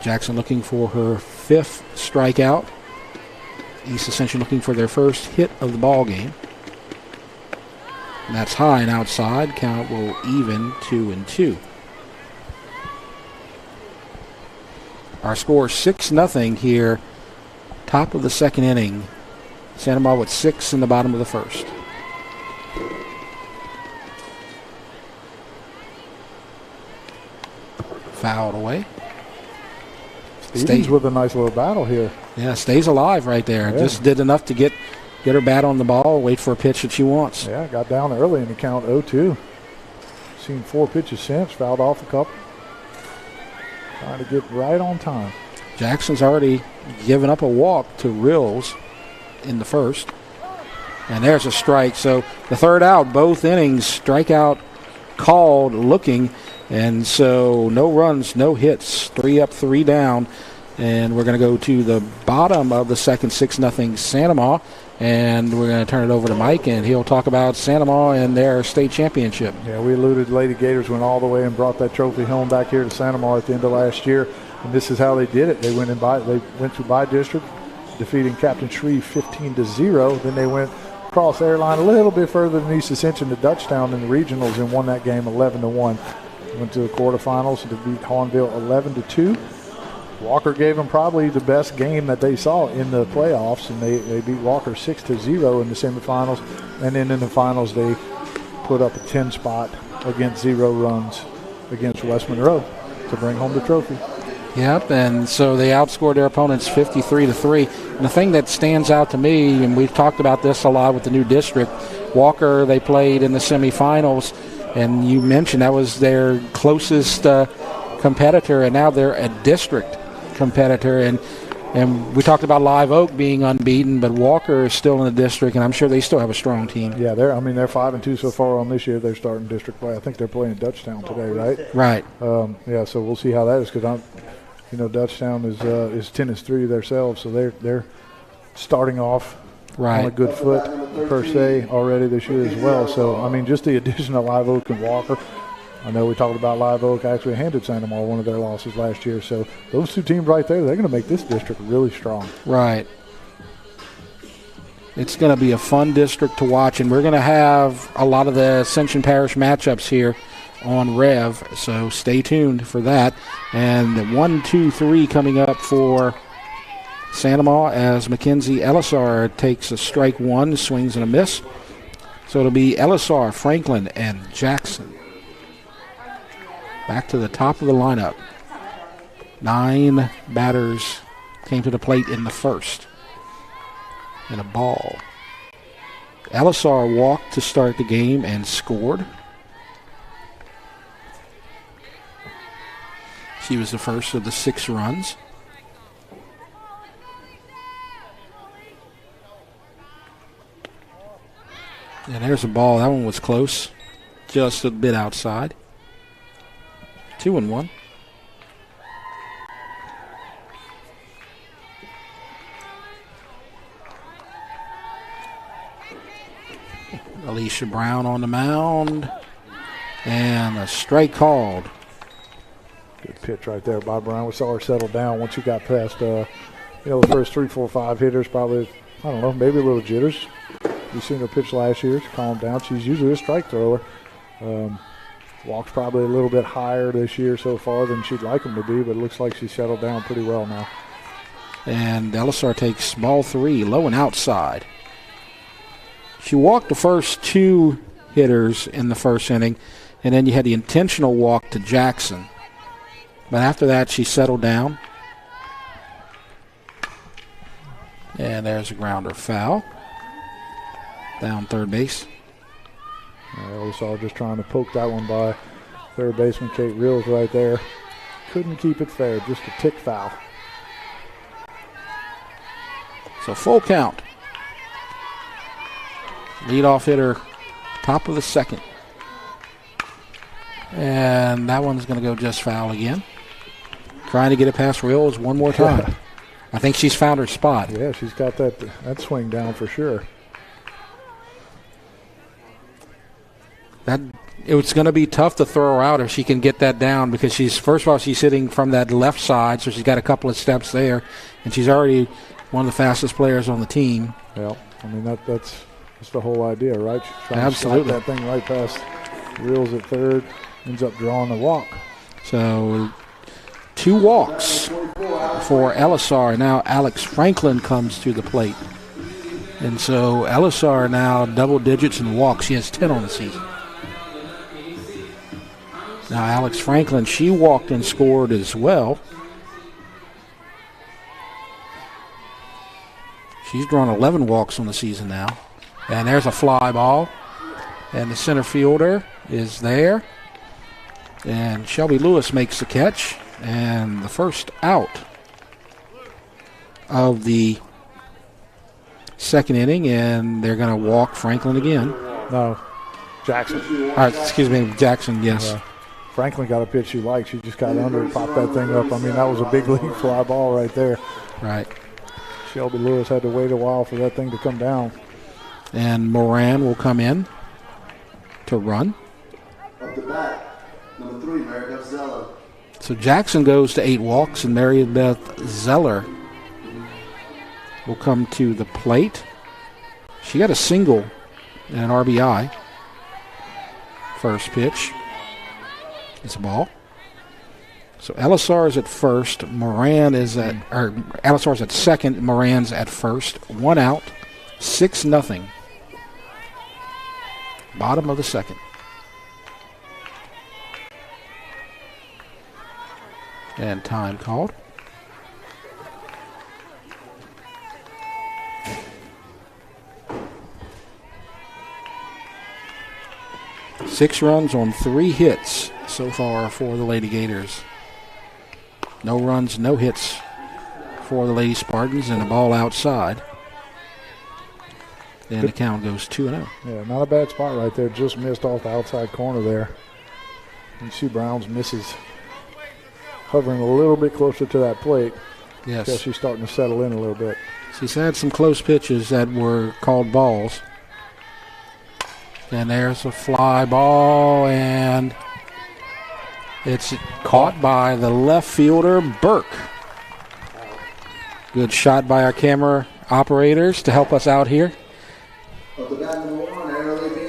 Jackson looking for her 5th strikeout. East Ascension looking for their first hit of the ball game. And that's high and outside. Count will even 2-2. Our score 6-0 here. Top of the second inning. Santa Maria with 6 in the bottom of the first. Fouled away. Stevens with a nice little battle here. Yeah, stays alive right there. Yeah. Just did enough to get her bat on the ball, wait for a pitch that she wants. Yeah, got down early in the count 0-2. Seen 4 pitches since, fouled off a couple. Trying to get right on time. Jackson's already given up a walk to Rills in the first. And there's a strike. So the third out, both innings, strikeout called, looking. And so no runs, no hits, 3 up, 3 down. And we're going to go to the bottom of the second, 6-0 Santa Maria. And we're going to turn it over to Mike, and he'll talk about Santa Maria and their state championship. Yeah, we alluded Lady Gators went all the way and brought that trophy home back here to Santa Maria at the end of last year. And this is how they did it. They went through by district, defeating Captain Shreve 15-0. Then they went across the airline a little bit further than East Ascension to Dutchtown in the regionals and won that game 11-1. Went to the quarterfinals to beat Hornville 11-2. Walker gave them probably the best game that they saw in the playoffs, and they beat Walker 6-0 in the semifinals. And then in the finals, they put up a 10 spot against 0 runs against West Monroe to bring home the trophy. Yep, and so they outscored their opponents 53-3. And the thing that stands out to me, and we've talked about this a lot with the new district, Walker, they played in the semifinals, and you mentioned that was their closest competitor, and now they're a district competitor. And we talked about Live Oak being unbeaten, but Walker is still in the district, and I'm sure they still have a strong team. Yeah, they're 5-2 so far on this year. They're starting district play. I think they're playing Dutchtown today, right? Right. Yeah, so we'll see how that is, because Dutchtown is 10-3 themselves, so they're starting off on a good foot per se already this year as well. So just the addition of Live Oak and Walker. I know we talked about Live Oak actually handed Santa Maria one of their losses last year. So those two teams right there, they're going to make this district really strong. Right. It's going to be a fun district to watch, and we're going to have a lot of the Ascension Parish matchups here on Rev, so stay tuned for that. And 1-2-3 coming up for Santa Maria as Mackenzie Elisar takes a strike 1, swings and a miss. So it'll be Elisar, Franklin, and Jackson. Back to the top of the lineup. 9 batters came to the plate in the first. And a ball. Elisar walked to start the game and scored. She was the first of the 6 runs. And there's a ball. That one was close. Just a bit outside. 2-1. Alicia Brown on the mound. And a strike called. Good pitch right there by Brown. We saw her settle down once she got past, the first 3, 4, 5 hitters. Probably, I don't know, maybe a little jitters. We've seen her pitch last year. She calmed down. She's usually a strike thrower. Walks probably a little bit higher this year so far than she'd like them to be, but it looks like she's settled down pretty well now. And Elisar takes ball 3, low and outside. She walked the first 2 hitters in the first inning, and then you had the intentional walk to Jackson. But after that, she settled down. And there's a grounder foul. Down third base. Elisar just trying to poke that one by third baseman Kate Reels right there. Couldn't keep it fair, just a tick foul. So full count. Leadoff hitter, top of the second. And that one's going to go just foul again. Trying to get it past Reels one more time. Yeah. I think she's found her spot. Yeah, she's got that swing down for sure. It's going to be tough to throw her out if she can get that down, because she's sitting from that left side, so she's got a couple of steps there, and she's already one of the fastest players on the team. Yeah, I mean that's the whole idea, right? She's trying Absolutely. to slap that thing right past Reels at third, ends up drawing a walk. So 2 walks for Elisar. Now Alex Franklin comes to the plate. And so Elisar now double digits in walks. She has 10 on the season. Now Alex Franklin, she walked and scored as well. She's drawn 11 walks on the season now. And there's a fly ball. And the center fielder is there. And Shelby Lewis makes the catch. And the first out of the second inning. And they're going to walk Franklin again. No, Jackson. All right, excuse me, Jackson, yes. Franklin got a pitch she liked. She just got under and popped that thing up. I mean, that was a big league fly ball right there. Right. Shelby Lewis had to wait a while for that thing to come down. And Moran will come in to run. Up the bat, number 3, Mary Beth Zeller. So Jackson goes to 8 walks, and Mary Beth Zeller will come to the plate. She got a single and an RBI. First pitch. It's a ball. So Elisar is at first. Elisar's at second. Moran's at first. 1 out. 6-0. Bottom of the second. And time called. Six runs on 3 hits so far for the Lady Gators. No runs, no hits for the Lady Spartans, and a ball outside. And the count goes 2-0. Yeah, not a bad spot right there. Just missed off the outside corner there. And Sue Browns misses, hovering a little bit closer to that plate. Yes. Because she's starting to settle in a little bit. She's had some close pitches that were called balls. And there's a fly ball, and it's caught by the left fielder, Burke. Good shot by our camera operators to help us out here.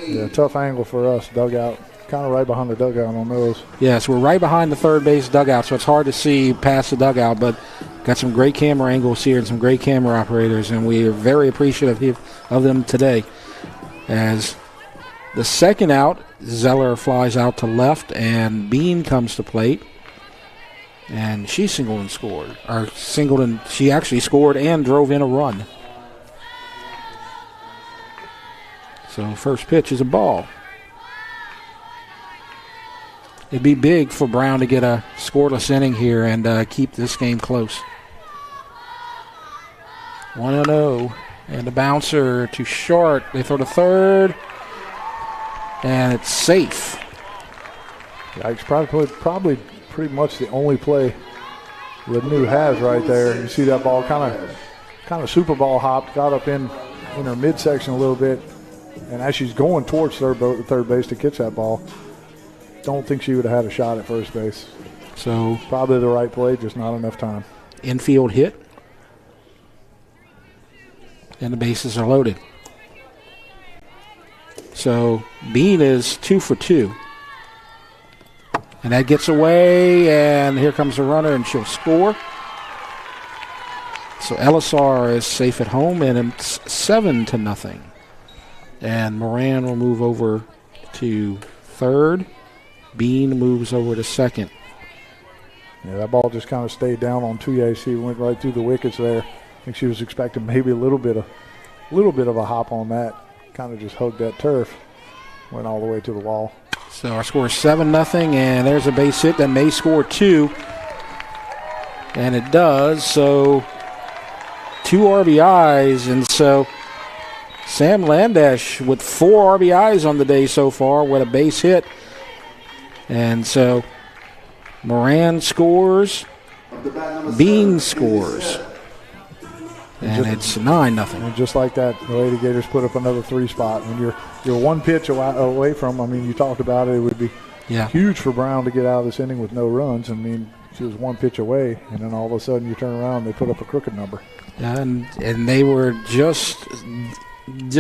Yeah, tough angle for us, dugout. Kind of right behind the dugout on those. Yes, we're right behind the third base dugout, so it's hard to see past the dugout, but got some great camera angles here and some great camera operators, and we are very appreciative of them today. As the second out, Zeller flies out to left, and Bean comes to plate. And she singled and scored. She actually scored and drove in a run. So first pitch is a ball. It'd be big for Brown to get a scoreless inning here and keep this game close. 1-0. And the bouncer to short. They throw to third. And it's safe. Yeah, it's probably pretty much the only play Lanu has right there. You see that ball kind of Super Bowl hopped, got up in her midsection a little bit, and as she's going towards third base to catch that ball, don't think she would have had a shot at first base. So probably the right play, just not enough time. Infield hit, and the bases are loaded. So Bean is 2 for 2. And that gets away, and here comes the runner, and she'll score. So Elisar is safe at home, and it's 7-0. And Moran will move over to third. Bean moves over to second. Yeah, that ball just kind of stayed down on Tuyac. Went right through the wickets there. I think she was expecting maybe a little bit of a hop on that. Kind of just hugged that turf, went all the way to the wall. So our score is 7-0, and there's a base hit that may score 2. And it does, so 2 RBIs, and so Sam Landash with 4 RBIs on the day so far with a base hit. And so Moran scores, Bean scores. And it's 9-0. And just like that, the Lady Gators put up another 3 spot. When you're 1 pitch away from, I mean, you talked about it would be huge for Brown to get out of this inning with no runs. I mean, she was 1 pitch away, and then all of a sudden you turn around and they put up a crooked number. And they were just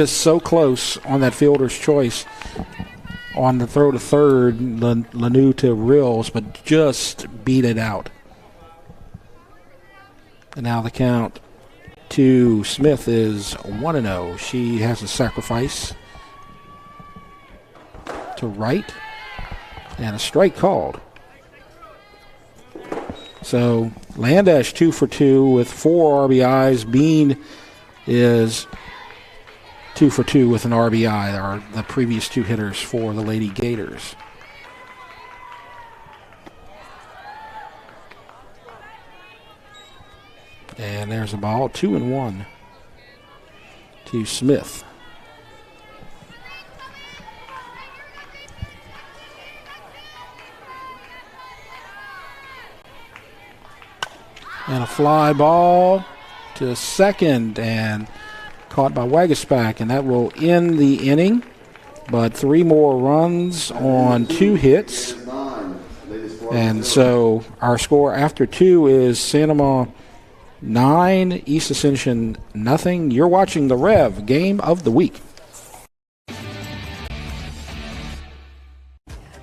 so close on that fielder's choice on the throw to third, Lanu to Rills, but just beat it out. And now the count to Smith is 1-0. She has a sacrifice to right and a strike called. So Landash 2 for 2 with 4 RBIs. Bean is 2 for 2 with an RBI, are the previous 2 hitters for the Lady Gators. And there's a ball, 2-1 to Smith. And a fly ball to second and caught by Wagaspack, and that will end the inning. But 3 more runs on 2 hits. And so our score after 2 is Sanama 9, East Ascension nothing. You're watching the Rev Game of the Week.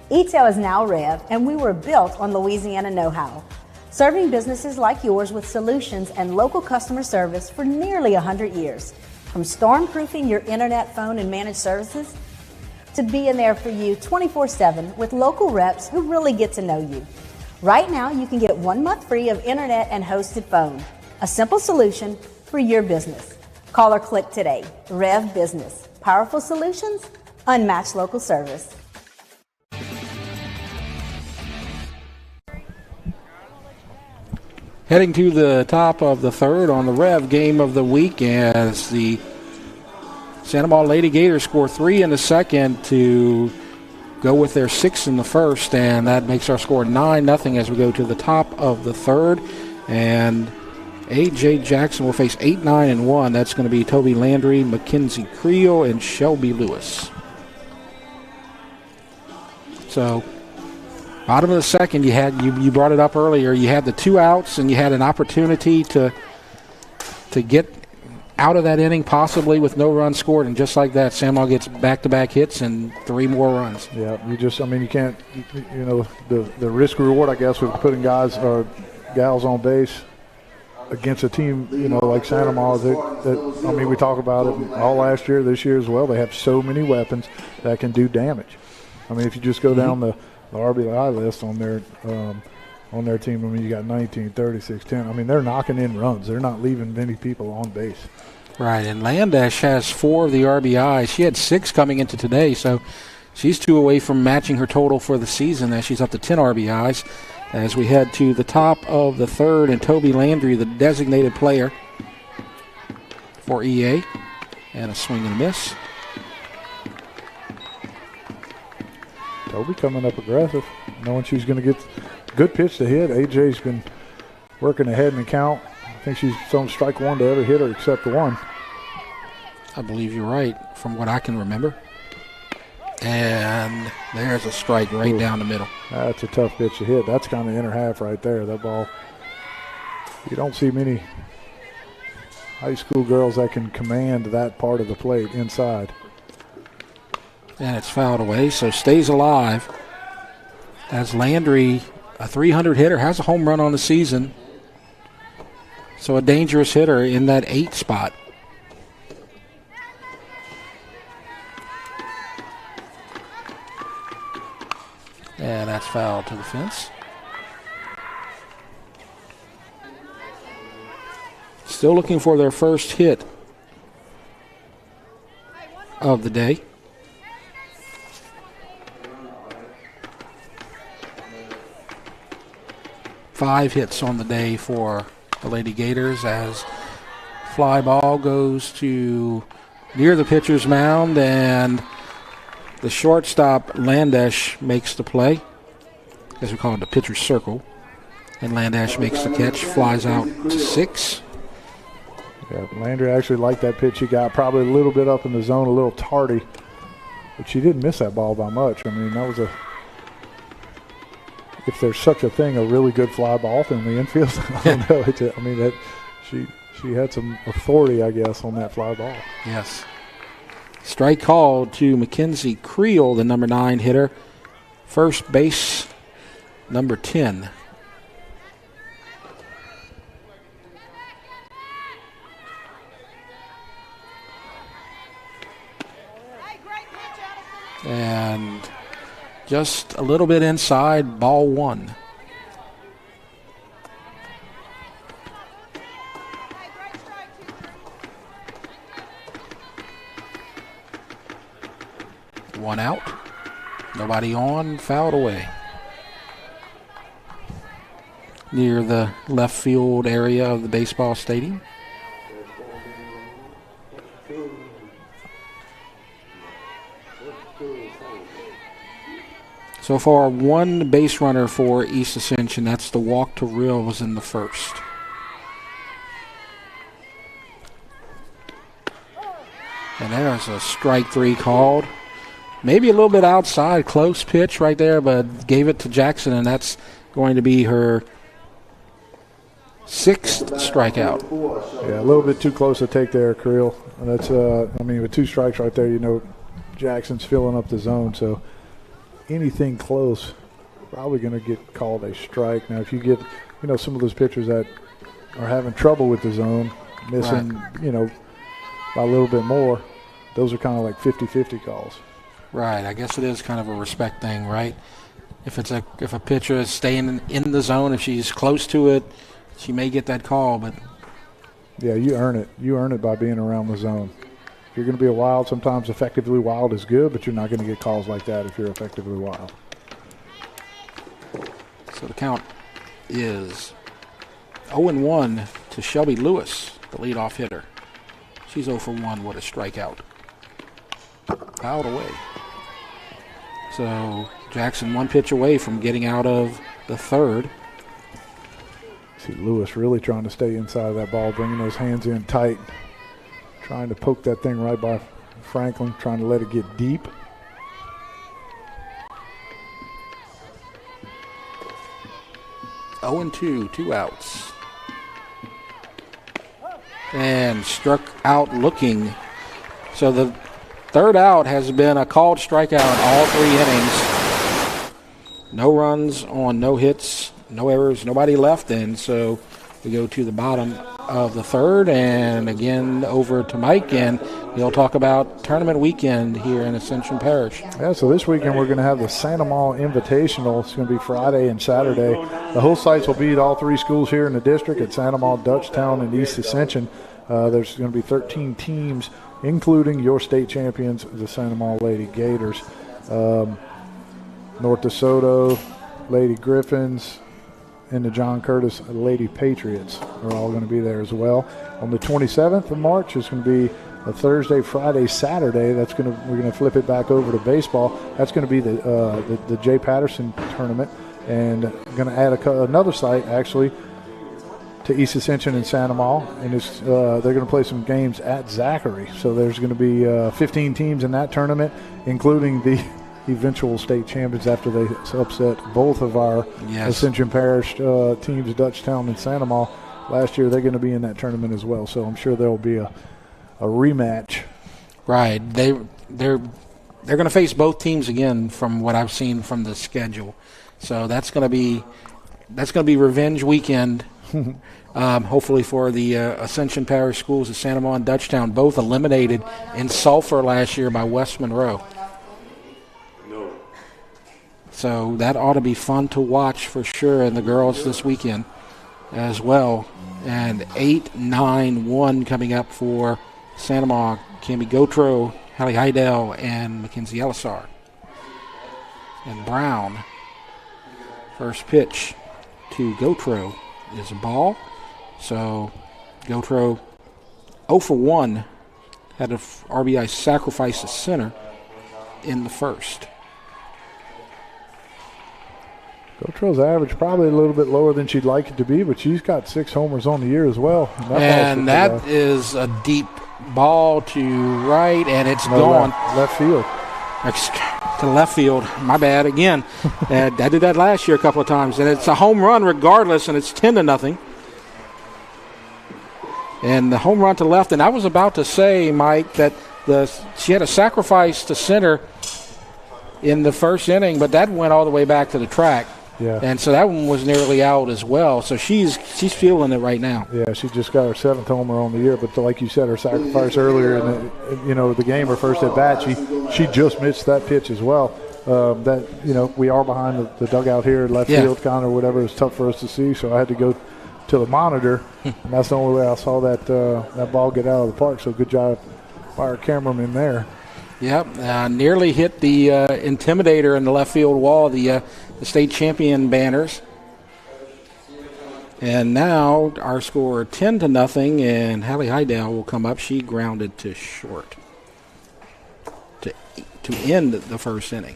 ETEL is now Rev, and we were built on Louisiana know-how, serving businesses like yours with solutions and local customer service for nearly 100 years. From storm-proofing your internet, phone, and managed services to being there for you 24/7 with local reps who really get to know you. Right now, you can get 1 month free of internet and hosted phone. A simple solution for your business. Call or click today. Rev Business. Powerful solutions, unmatched local service. Heading to the top of the third on the Rev Game of the Week as the Santa Maria Lady Gators score 3 in the second to go with their 6 in the first, and that makes our score 9-0 as we go to the top of the third. And A.J. Jackson will face 8, 9, and 1. That's going to be Toby Landry, Mackenzie Creel, and Shelby Lewis. So bottom of the second, you brought it up earlier. You had the 2 outs, and you had an opportunity to get out of that inning possibly with no runs scored, and just like that, Samaw gets back-to-back hits and 3 more runs. Yeah, you can't, the risk reward, I guess, with putting guys or gals on base against a team, like Santa Maria, that we talk about it all last year, this year as well. They have so many weapons that can do damage. I mean, if you just go down the RBI list on their team, you got 19, 36, 10. They're knocking in runs. They're not leaving many people on base. Right, and Landash has 4 of the RBIs. She had 6 coming into today, so she's 2 away from matching her total for the season as she's up to 10 RBIs. As we head to the top of the third, and Toby Landry, the designated player for EA, and a swing and a miss. Toby coming up aggressive, knowing she's going to get good pitch to hit. AJ's been working ahead in the count. I think she's thrown strike 1 to every hitter except 1. I believe you're right, from what I can remember. And there's a strike right down the middle. That's a tough pitch to hit. That's kind of inner half right there, that ball. You don't see many high school girls that can command that part of the plate inside. And it's fouled away, so stays alive. As Landry, a 300 hitter, has a home run on the season. So a dangerous hitter in that 8 spot. And that's fouled to the fence. Still looking for their first hit of the day. Five hits on the day for the Lady Gators as fly ball goes to near the pitcher's mound, and the shortstop, Landesh, makes the play. As we call it, the pitcher's circle. And Landesh makes the catch, flies out to 6. Yeah, Landry actually liked that pitch he got, probably a little bit up in the zone, a little tardy. But she didn't miss that ball by much. I mean, that was if there's such a thing, a really good fly ball in the infield. I don't know. I mean, that she had some authority, I guess, on that fly ball. Yes. Strike called to Mackenzie Creel, the number 9 hitter. First base, number 10. And just a little bit inside, ball 1. One out. Nobody on, fouled away. Near the left field area of the baseball stadium. So far, one base runner for East Ascension. That's the walk to Real was in the first. And there's a strike 3 called. Maybe a little bit outside, close pitch right there, but gave it to Jackson, and that's going to be her 6th strikeout. Yeah, a little bit too close to take there, Creel. And that's, I mean, with 2 strikes right there, you know, Jackson's filling up the zone, so anything close, probably going to get called a strike. Now, if you get, you know, some of those pitchers that are having trouble with the zone, missing, right, you know, by a little bit more, those are kind of like 50-50 calls. Right. I guess it is kind of a respect thing, right? If a pitcher is staying in the zone, if she's close to it, she may get that call, but yeah, you earn it. You earn it by being around the zone. If you're going to be a wild, sometimes effectively wild is good, but you're not going to get calls like that if you're effectively wild. So the count is 0-1 to Shelby Lewis, the leadoff hitter. She's 0 for 1 with a strikeout. Fouled away. So Jackson 1 pitch away from getting out of the third. See Lewis really trying to stay inside of that ball, bringing those hands in tight, trying to poke that thing right by Franklin, trying to let it get deep. Oh, 2, 2 outs. And struck out looking. So the third out has been a called strikeout in all 3 innings. No runs on no hits, no errors, nobody left in. So we go to the bottom of the third, and again over to Mike, and he'll talk about tournament weekend here in Ascension Parish. Yeah, so this weekend we're going to have the Santa Ma Invitational. It's going to be Friday and Saturday. The whole sites will be at all 3 schools here in the district at Santa Ma, Dutchtown, and East Ascension. There's going to be 13 teams, including your state champions, the Santa Ma Lady Gators. North DeSoto, Lady Griffins, and the John Curtis Lady Patriots are all going to be there as well. On the 27th of March, it's going to be a Thursday, Friday, Saturday. We're going to flip it back over to baseball. That's going to be the Jay Patterson tournament, and going to add another site actually to East Ascension and Santa Ma, and they're going to play some games at Zachary. So there's going to be 15 teams in that tournament, including the eventual state champions after they upset both of our Ascension Parish teams, Dutchtown and Santa Ma. Last year, they're going to be in that tournament as well. So I'm sure there will be a rematch. Right. They're going to face both teams again from what I've seen from the schedule. So that's going to be revenge weekend. Hopefully for the Ascension Parish schools of Santa Ma and Dutchtown, both eliminated in Sulphur last year by West Monroe. So that ought to be fun to watch for sure, and the girls this weekend as well. And 8-9-1 coming up for Santa Ma, Cami Gotro, Hallie Heidel, and Mackenzie Elisar. And Brown, first pitch to Gotro is a ball. So Gotro 0 for 1 had an RBI sacrifice to center in the first. Gotro's average probably a little bit lower than she'd like it to be, but she's got 6 homers on the year as well. And that is a deep ball to right, and it's gone. Left field. To left field. My bad again. I did that last year a couple of times, and it's a home run regardless, and it's 10-0. And the home run to left, and I was about to say, Mike, that she had a sacrifice to center in the first inning, but that went all the way back to the track. Yeah. And so that one was nearly out as well. So she's feeling it right now. Yeah, she just got her 7th homer on the year. But like you said, her sacrifice earlier in the game, her first at bat, she just missed that pitch as well. We are behind the dugout here, left field kind of whatever. It was tough for us to see, so I had to go to the monitor, and that's the only way I saw that ball get out of the park. So good job by our cameraman there. Yep, nearly hit the Intimidator in the left field wall, the state champion banners. And now our score 10-0, and Hallie Hydell will come up. She grounded to short to end the first inning.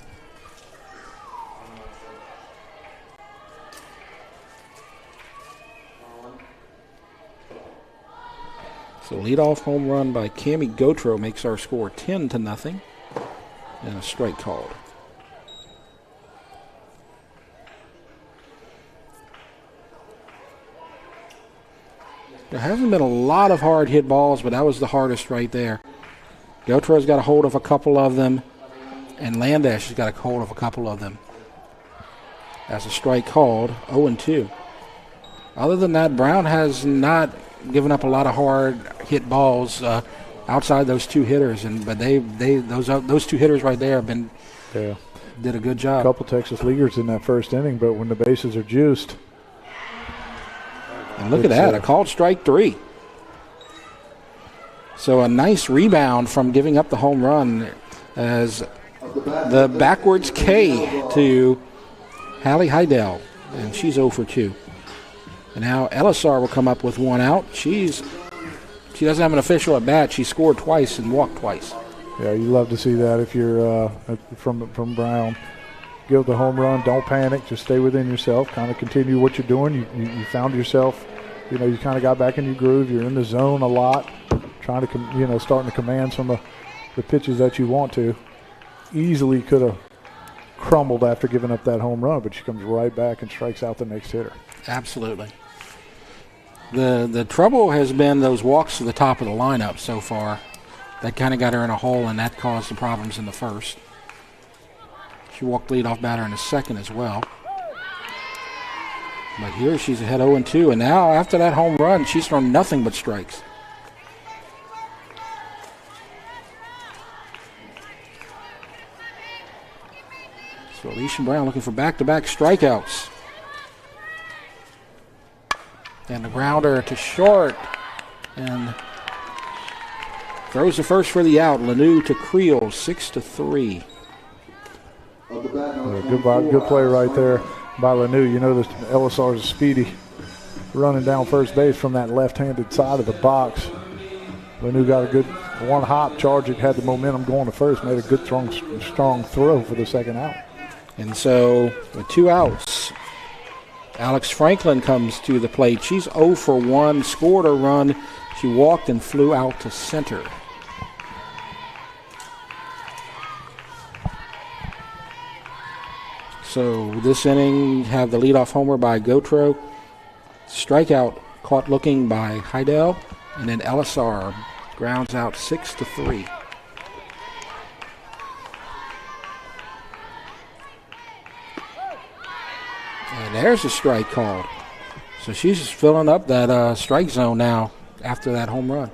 So leadoff home run by Cammie Gotro makes our score 10-0, and a strike called. There hasn't been a lot of hard hit balls, but that was the hardest right there. Gotro's got a hold of a couple of them, and Landash has got a hold of a couple of them. That's a strike called, 0-2. Other than that, Brown has not given up a lot of hard hit balls outside those two hitters, but those two hitters right there have been did a good job. A couple Texas leaguers in that first inning, but when the bases are juiced. And look at that, a called strike 3. So a nice rebound from giving up the home run as the backwards K to Hallie Hydell, and she's 0 for 2. And now Elisar will come up with one out. She doesn't have an official at bat. She scored twice and walked twice. Yeah, you love to see that if you're from Brown. Give the home run. Don't panic. Just stay within yourself. Kind of continue what you're doing. You found yourself. You kind of got back in your groove. You're in the zone a lot. Trying to, starting to command some of the pitches that you want to. Easily could have crumbled after giving up that home run, but she comes right back and strikes out the next hitter. Absolutely. The trouble has been those walks to the top of the lineup so far. That kind of got her in a hole, and that caused the problems in the first. She walked leadoff batter in the second as well. But here she's ahead 0-2, and now after that home run, she's thrown nothing but strikes. So Alicia Brown looking for back-to-back strikeouts. And the grounder to short, and throws the first for the out. Lanou to Creel, 6-3. Good play right there by Lanou. This Elisar is speedy, running down first base from that left-handed side of the box. Lanou got a good one-hop charge. It had the momentum going to first, made a good strong throw for the second out. And so with 2 outs, Alex Franklin comes to the plate. She's 0 for 1, scored a run. She walked and flew out to center. So this inning have the leadoff homer by Gotro. Strikeout caught looking by Hydell. And then Elisar grounds out 6-3. And there's a strike called. So she's just filling up that strike zone now after that home run.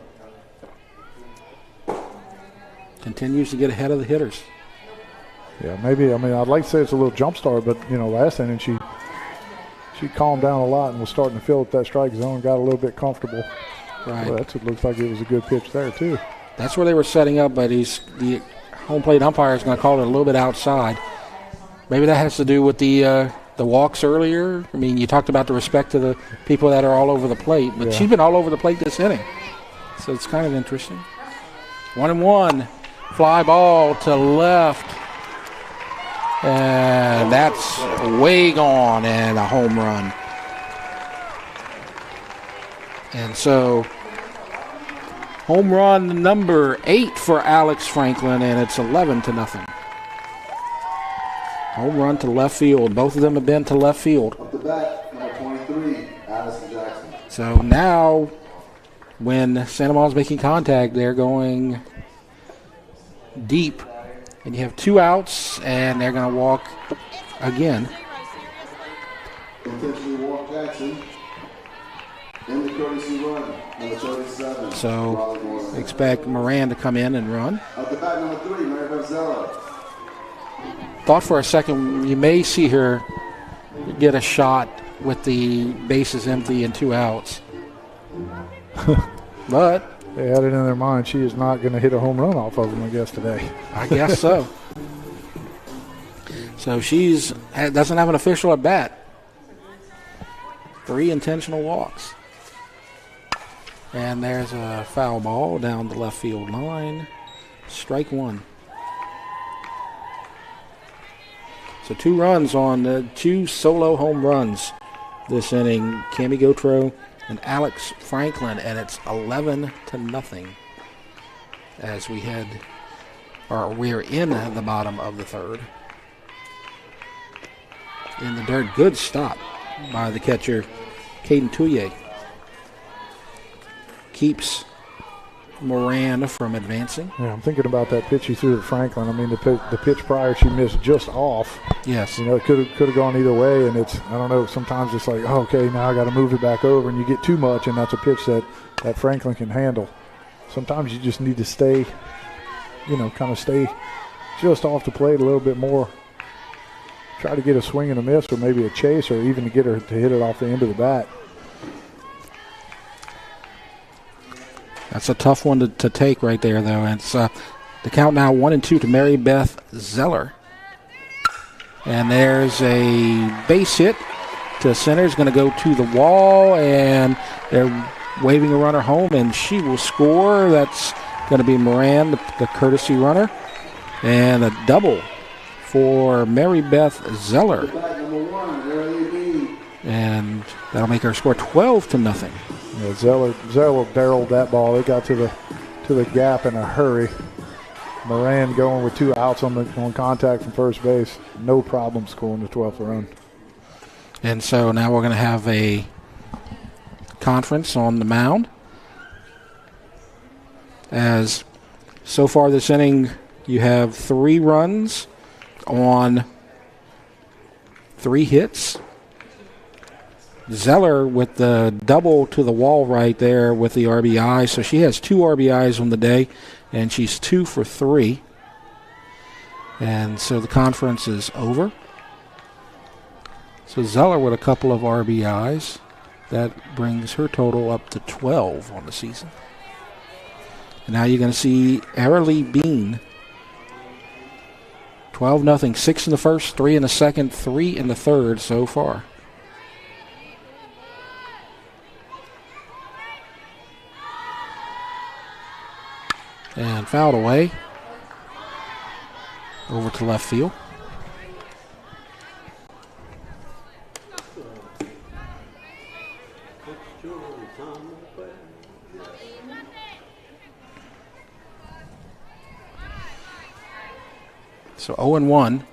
Continues to get ahead of the hitters. Yeah, maybe. I'd like to say it's a little jump start, but, last inning she calmed down a lot and was starting to fill up that strike zone, got a little bit comfortable. Right. Well, it looks like it was a good pitch there, too. That's where they were setting up, but the home plate umpire is going to call it a little bit outside. Maybe that has to do with the walks earlier. You talked about the respect to the people that are all over the plate, but she's been all over the plate this inning. So it's kind of interesting. 1-1. Fly ball to left. And that's way gone and a home run. And so home run number 8 for Alex Franklin, and it's 11-0. Home run to left field. Both of them have been to left field. Up the bat, number 23, Addison Jackson. So now when Santa Monica is making contact, they're going deep. And you have 2 outs, and they're going to walk again. Intentionally walk Jackson. In the courtesy run, number 37. So expect Moran to come in and run. Up the bat, number 3, Mary Zeller. Thought for a second you may see her get a shot with the bases empty and 2 outs. But they had it in their mind she is not going to hit a home run off of them, I guess, today. I guess so. So doesn't have an official at bat. 3 intentional walks. And there's a foul ball down the left field line. Strike 1. So 2 runs on 2 solo home runs this inning. Cammie Gautreaux and Alex Franklin, and it's 11-0 as we're in the bottom of the 3rd. In the dirt, good stop by the catcher, Caden Touye. Keeps Moran from advancing. Yeah, I'm thinking about that pitch he threw to Franklin. I mean, the pitch prior she missed just off. Yes. You know, it could have gone either way, and I don't know, sometimes it's like, oh, okay, now I got to move it back over, and you get too much, and that's a pitch that Franklin can handle. Sometimes you just need to stay just off the plate a little bit more. Try to get a swing and a miss, or maybe a chase, or even to get her to hit it off the end of the bat. That's a tough one to take right there, though. And it's the count now 1-2 to Mary Beth Zeller. And there's a base hit to center. It's going to go to the wall, and they're waving a runner home, and she will score. That's going to be Moran, the courtesy runner. And a double for Mary Beth Zeller. And that'll make her score 12-0. Yeah, Zeller barreled that ball. It got to the gap in a hurry. Moran going with 2 outs on contact from first base. No problem scoring the 12th run. And so now we're going to have a conference on the mound. As so far this inning, you have 3 runs on 3 hits. Zeller with the double to the wall right there with the RBI. So she has 2 RBIs on the day, and she's 2 for 3. And so the conference is over. So Zeller with a couple of RBIs. That brings her total up to 12 on the season. And now you're going to see Arilee Bean. 12-0, 6 in the first, 3 in the second, 3 in the third so far. And fouled away. Over to left field. So 0-1.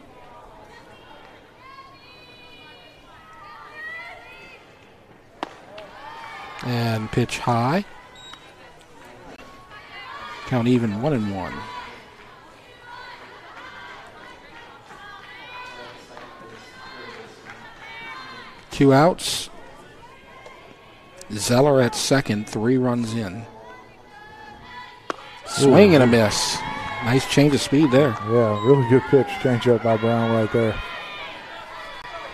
And pitch high. Count even 1-1. Two outs. Zeller at second, 3 runs in. Swing and a miss. Nice change of speed there. Yeah, really good pitch. Change up by Brown right there.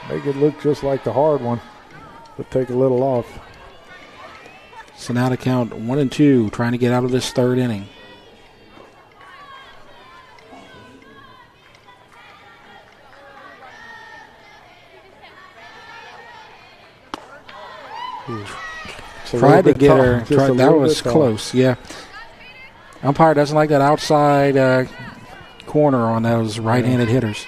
Make it look just like the hard one, but take a little off. So now to count 1-2, trying to get out of this third inning. So tried to get her. That was close, yeah. Umpire doesn't like that outside corner on those right-handed hitters.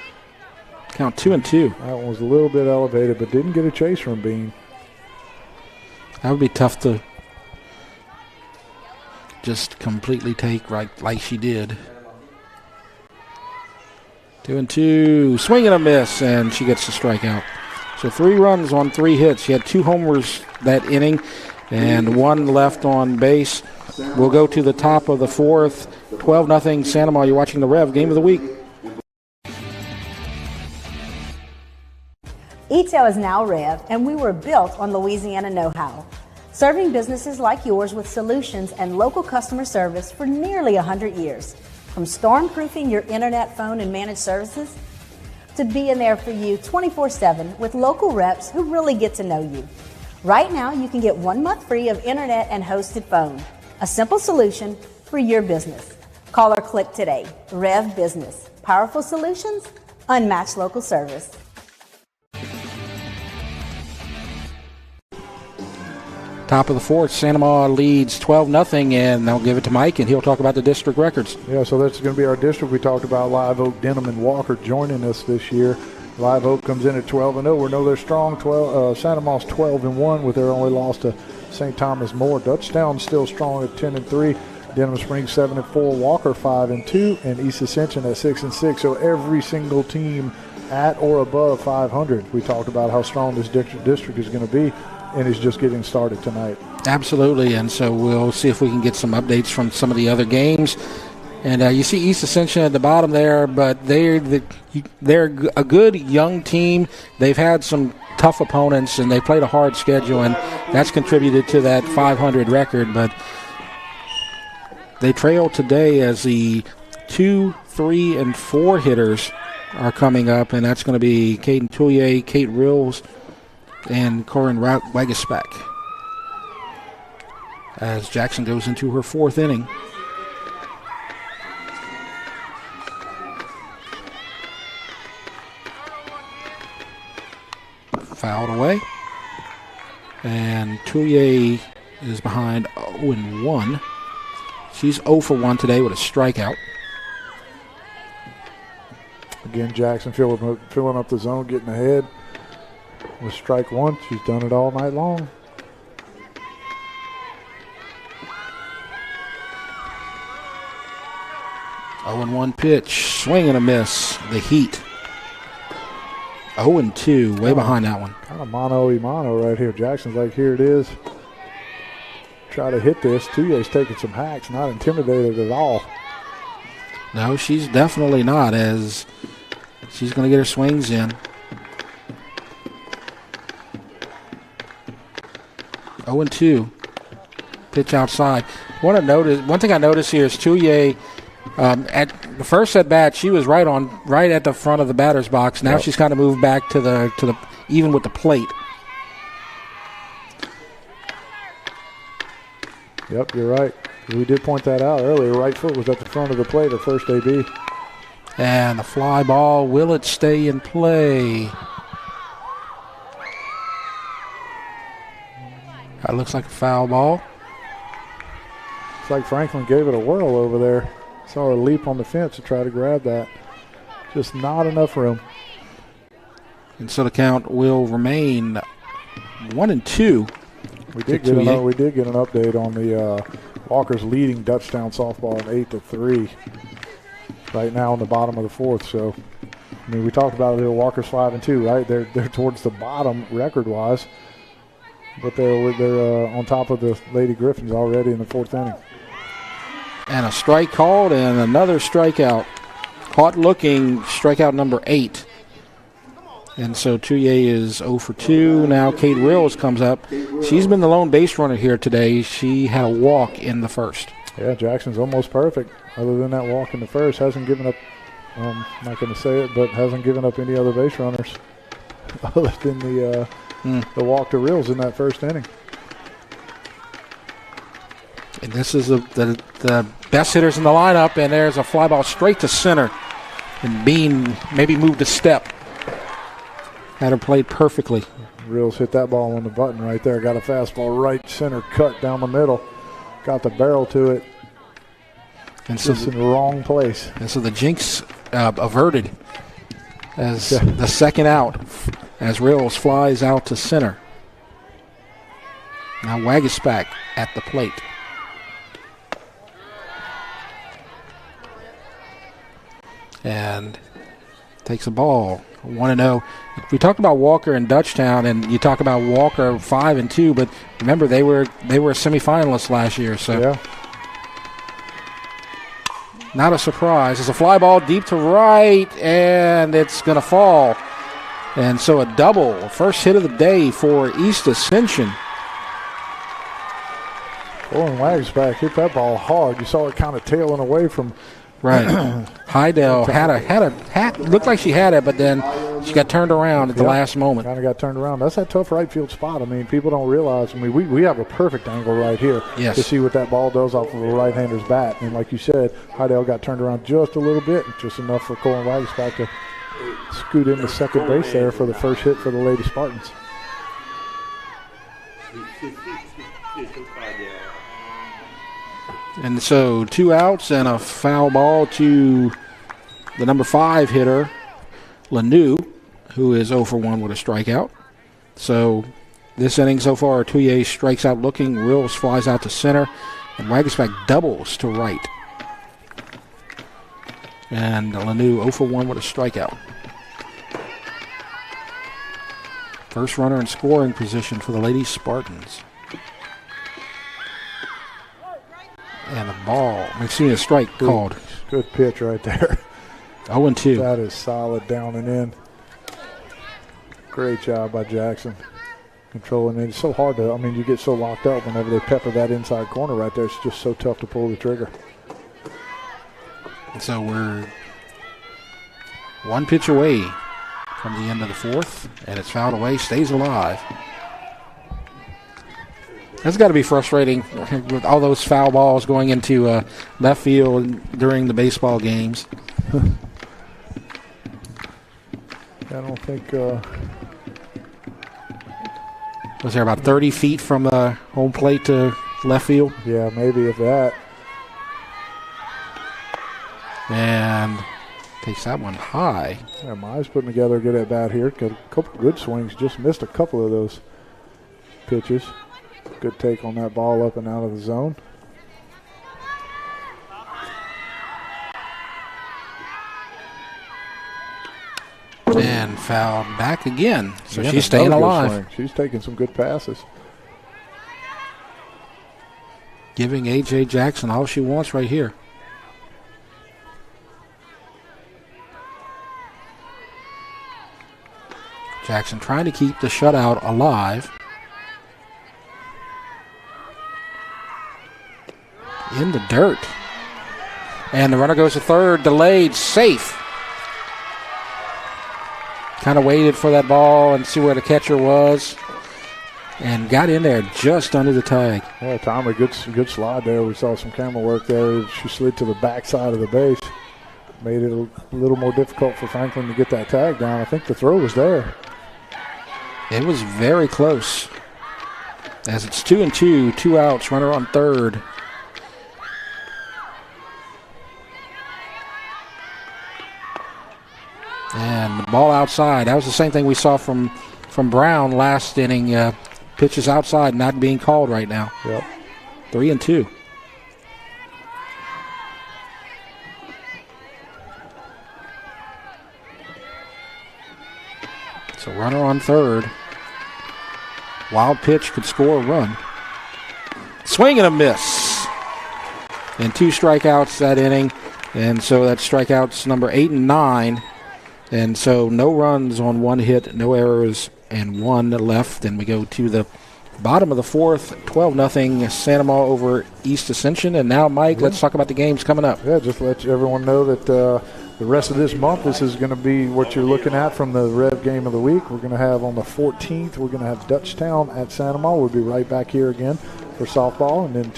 Count 2-2. That one was a little bit elevated, but didn't get a chase from Bean. That would be tough to just completely take like she did. 2-2. Swing and a miss, and she gets the strikeout. So 3 runs on 3 hits. She had 2 homers that inning and 1 left on base. We'll go to the top of the 4th. 12-0 Santa Maria. You're watching the Rev Game of the Week. E-Tail is now Rev, and we were built on Louisiana know-how, serving businesses like yours with solutions and local customer service for nearly 100 years. From storm-proofing your internet, phone, and managed services to being there for you 24/7 with local reps who really get to know you. Right now, you can get 1 month free of internet and hosted phone. A simple solution for your business. Call or click today. Rev Business. Powerful solutions, unmatched local service. Top of the 4th, Santa Maria leads 12-0, and they'll give it to Mike, and he'll talk about the district records. Yeah, so that's going to be our district. We talked about Live Oak, Denham, and Walker joining us this year. Live Oak comes in at 12-0. We know they're strong. Santa Maria's 12-1 with their only loss to St. Thomas More. Dutchtown's still strong at 10-3. Denham Springs 7-4. Walker 5-2, and East Ascension at 6-6. So every single team at or above 500. We talked about how strong this district is going to be, and it's just getting started tonight. Absolutely, and so we'll see if we can get some updates from some of the other games. And you see East Ascension at the bottom there, but they're a good young team. They've had some tough opponents, and they played a hard schedule, and that's contributed to that 500 record. But they trail today as the 2, 3, and 4 hitters are coming up, and that's going to be Caden Toulier, Kate Rills, and Corin Wagaspak as Jackson goes into her 4th inning. Fouled away. And Toulier is behind 0-1. She's 0 for 1 today with a strikeout. Again, Jackson filling up the zone, getting ahead. With strike 1, she's done it all night long. Oh, and 1 pitch, swing and a miss. The Heat. 0-2, way behind that one. Kind of mano-a-mano right here. Jackson's like, here it is. Try to hit this. Tuyer's taking some hacks, not intimidated at all. No, she's definitely not, as she's going to get her swings in. 0-2. Pitch outside. One thing I noticed here is Toulier, at the first at bat, she was right at the front of the batter's box. Now she's kind of moved back to the even with the plate. Yep, you're right. We did point that out earlier. Right foot was at the front of the plate, her first AB. And the fly ball, will it stay in play? That looks like a foul ball. It's like Franklin gave it a whirl over there. Saw her leap on the fence to try to grab that. Just not enough room. And so the count will remain 1-2. We did get an update on the Walker's leading Dutchtown softball in 8-3. Right now in the bottom of the 4th. So, I mean, we talked about it. Walker's 5-2, right? They're towards the bottom record-wise, but they're on top of the Lady Griffins already in the 4th inning. And a strike called, and another strikeout. Caught looking, strikeout number 8. And so Toulier is 0 for 2. Now Kate Rills comes up. She's been the lone base runner here today. She had a walk in the 1st. Yeah, Jackson's almost perfect. Other than that walk in the 1st, hasn't given up, I'm not going to say it, but hasn't given up any other base runners other than the walk to Rills in that 1st inning. And this is the best hitters in the lineup, and there's a fly ball straight to center. And Bean maybe moved a step. Had her played perfectly. Rills hit that ball on the button right there. Got a fastball right center cut down the middle. Got the barrel to it. And so it's in the wrong place. And so the jinx averted as the second out, as Rails flies out to center. Now Wagaspack at the plate. And takes the ball. 1-0. We talked about Walker and Dutchtown, and you talk about Walker 5-2, but remember they were semifinalists last year, so yeah. Not a surprise. It's a fly ball deep to right, and it's going to fall. And so a double, first hit of the day for East Ascension. Owen Wagsback hit that ball hard. You saw it kind of tailing away from. Right. Heidel looked like she had it, but then she got turned around at the last moment. Kind of got turned around. That's that tough right field spot. I mean, people don't realize. I mean, we have a perfect angle right here to see what that ball does off of a right-hander's bat. And like you said, Heidel got turned around just a little bit, just enough for Colin Wagsback to scoot into second base there for the first hit for the Lady Spartans. And so 2 outs and a foul ball to the number 5 hitter, Lanu, who is 0 for 1 with a strikeout. So this inning so far, Touye strikes out looking, Rills flies out to center, and Wagaspack doubles to right. And Lanu 0 for 1 with a strikeout. First runner in scoring position for the Lady Spartans. And the ball, we've seen a strike called. Good pitch right there. 0-2. That is solid down and in. Great job by Jackson controlling it. It's so hard to, I mean, you get so locked up whenever they pepper that inside corner right there. It's just so tough to pull the trigger. And so we're 1 pitch away from the end of the 4th, and it's fouled away, stays alive. That's got to be frustrating with all those foul balls going into left field during the baseball games. I don't think. Was there about 30 feet from the home plate to left field? Yeah, maybe if that. And takes that one high. Yeah, Mize putting together a good at bat here. Got a couple of good swings. Just missed a couple of those pitches. Good take on that ball up and out of the zone. And fouled back again. So she's staying alive. She's taking some good passes. Giving A.J. Jackson all she wants right here. Jackson trying to keep the shutout alive. In the dirt. And the runner goes to third, delayed, safe. Kind of waited for that ball and see where the catcher was. And got in there just under the tag. Yeah, Tommy, good slide there. We saw some camera work there. She slid to the backside of the base. Made it a little more difficult for Franklin to get that tag down. I think the throw was there. It was very close. As it's 2-2, 2 outs, runner on third. And the ball outside. That was the same thing we saw from Brown last inning. Pitches outside, not being called right now. Yep. 3-2. So runner on third. Wild pitch could score a run. Swing and a miss. And 2 strikeouts that inning. And so that's strikeouts number 8 and 9. And so no runs on 1 hit, no errors, and 1 left. And we go to the bottom of the 4th, 12-0 Santa Ma over East Ascension. And now, Mike, let's talk about the games coming up. Yeah, just let everyone know that the rest of this month, this is going to be what you're looking at from the Rev game of the week. We're going to have on the 14th, we're going to have Dutchtown at Santa Ma. We'll be right back here again for softball. And then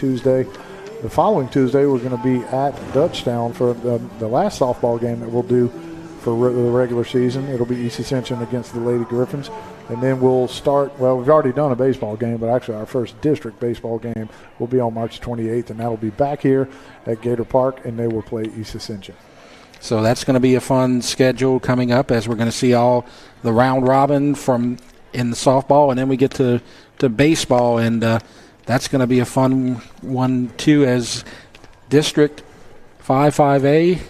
the following Tuesday, we're going to be at Dutchtown for the last softball game that we'll do for the regular season. It'll be East Ascension against the Lady Griffins. And then we'll start, well, we've already done a baseball game, but actually our first district baseball game will be on March 28th, and that'll be back here at Gator Park, and they will play East Ascension. So that's going to be a fun schedule coming up, as we're going to see all the round robin from in the softball, and then we get to baseball, and that's going to be a fun one too. As District 5A,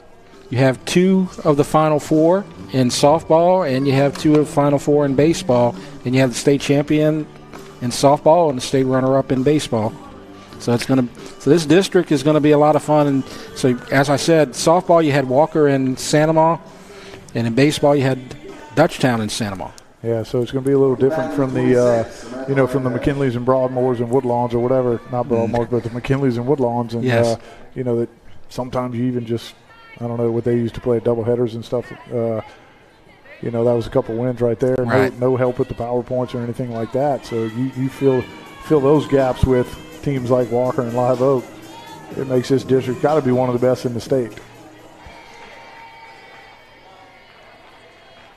you have 2 of the Final 4 in softball, and you have 2 of the Final 4 in baseball, and you have the state champion in softball and the state runner-up in baseball. So this district is going to be a lot of fun. And so, as I said, softball you had Walker and Sanamaw, and in baseball you had Dutchtown and Sanamaw. Yeah, so it's going to be a little different from the, from the McKinleys and Broadmoors and Woodlawns or whatever. Not Broadmoors, but the McKinleys and Woodlawns. And, yes. That sometimes you even just, I don't know what they used to play, doubleheaders and stuff. That was a couple wins right there. Right. No help with the PowerPoints or anything like that. So you fill those gaps with teams like Walker and Live Oak. It makes this district got to be one of the best in the state.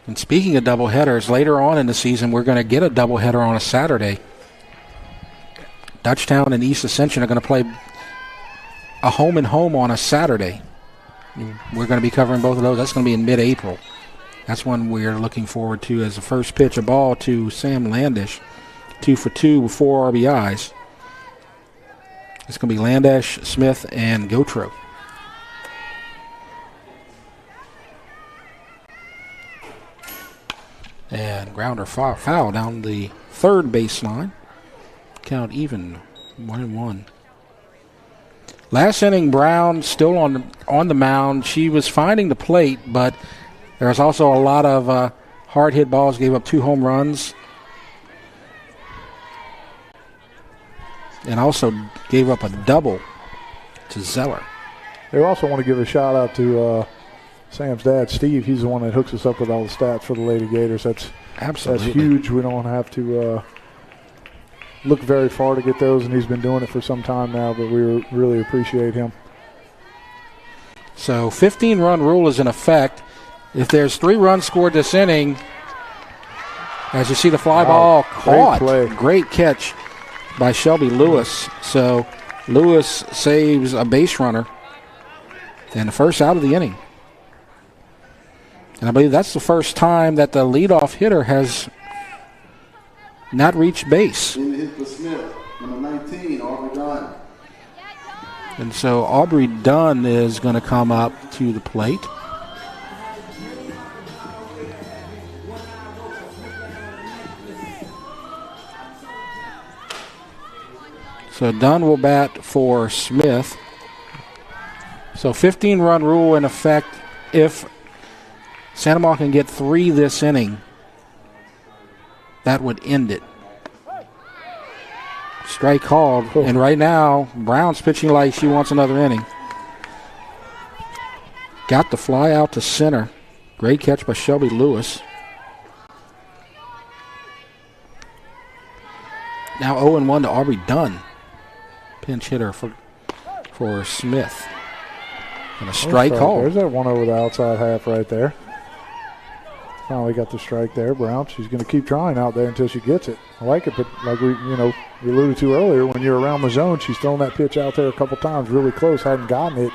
And speaking of doubleheaders, later on in the season, we're going to get a doubleheader on a Saturday. Dutchtown and East Ascension are going to play a home and home on a Saturday. We're going to be covering both of those. That's going to be in mid-April. That's one we're looking forward to as the first pitch, a ball to Sam Landish. 2 for 2 with 4 RBIs. It's going to be Landish, Smith, and Gotro. And grounder foul down the third baseline. Count even, 1-1. Last inning, Brown still on the mound. She was finding the plate, but there was also a lot of hard hit balls. Gave up 2 home runs, and also gave up a double to Zeller. They also want to give a shout out to Sam's dad, Steve. He's the one that hooks us up with all the stats for the Lady Gators. That's huge. We don't have to look very far to get those, and he's been doing it for some time now, but we really appreciate him. So 15-run rule is in effect. If there's 3 runs scored this inning, as you see the fly ball caught, great catch by Shelby Lewis. So Lewis saves a base runner and the first out of the inning. And I believe that's the first time that the leadoff hitter has not reached base. In the hit for Smith, number 19, Aubrey Dunn. And so Aubrey Dunn is going to come up to the plate. So Dunn will bat for Smith. So 15-run rule in effect. If Sanamaw can get 3 this inning, that would end it. Strike called. Cool. And right now, Brown's pitching like she wants another inning. Got the fly out to center. Great catch by Shelby Lewis. Now 0-1 to Aubrey Dunn. Pinch hitter for Smith. And a strike call. There's that one over the outside half right there. Finally got the strike there. Brown, she's going to keep trying out there until she gets it. I like it, but like we alluded to earlier, when you're around the zone, she's thrown that pitch out there a couple times really close, hadn't gotten it.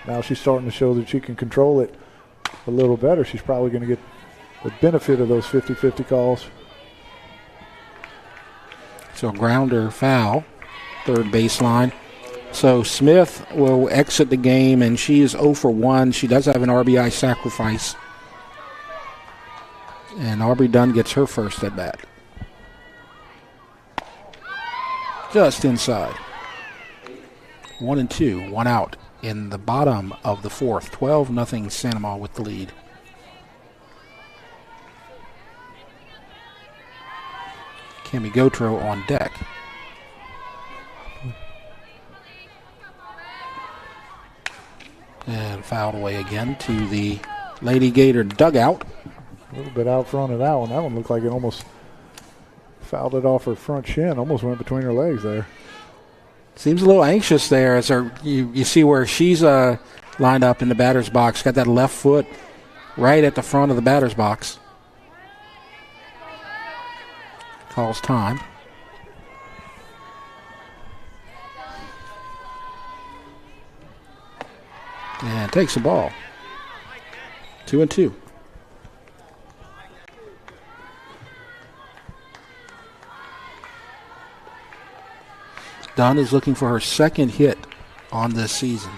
Now she's starting to show that she can control it a little better. She's probably going to get the benefit of those 50-50 calls. So grounder foul, third baseline. So Smith will exit the game, and she is 0 for 1. She does have an RBI sacrifice. And Aubrey Dunn gets her first at bat. Just inside. 1-2, 1 out in the bottom of the fourth. 12-0 Sanamaw with the lead. Cami Gotro on deck. And fouled away again to the Lady Gator dugout. A little bit out front of that one. That one looked like it almost fouled it off her front shin. Almost went between her legs there. Seems a little anxious there as you see where she's lined up in the batter's box. Got that left foot right at the front of the batter's box. Calls time. And takes the ball. 2-2. Dunn is looking for her second hit on this season.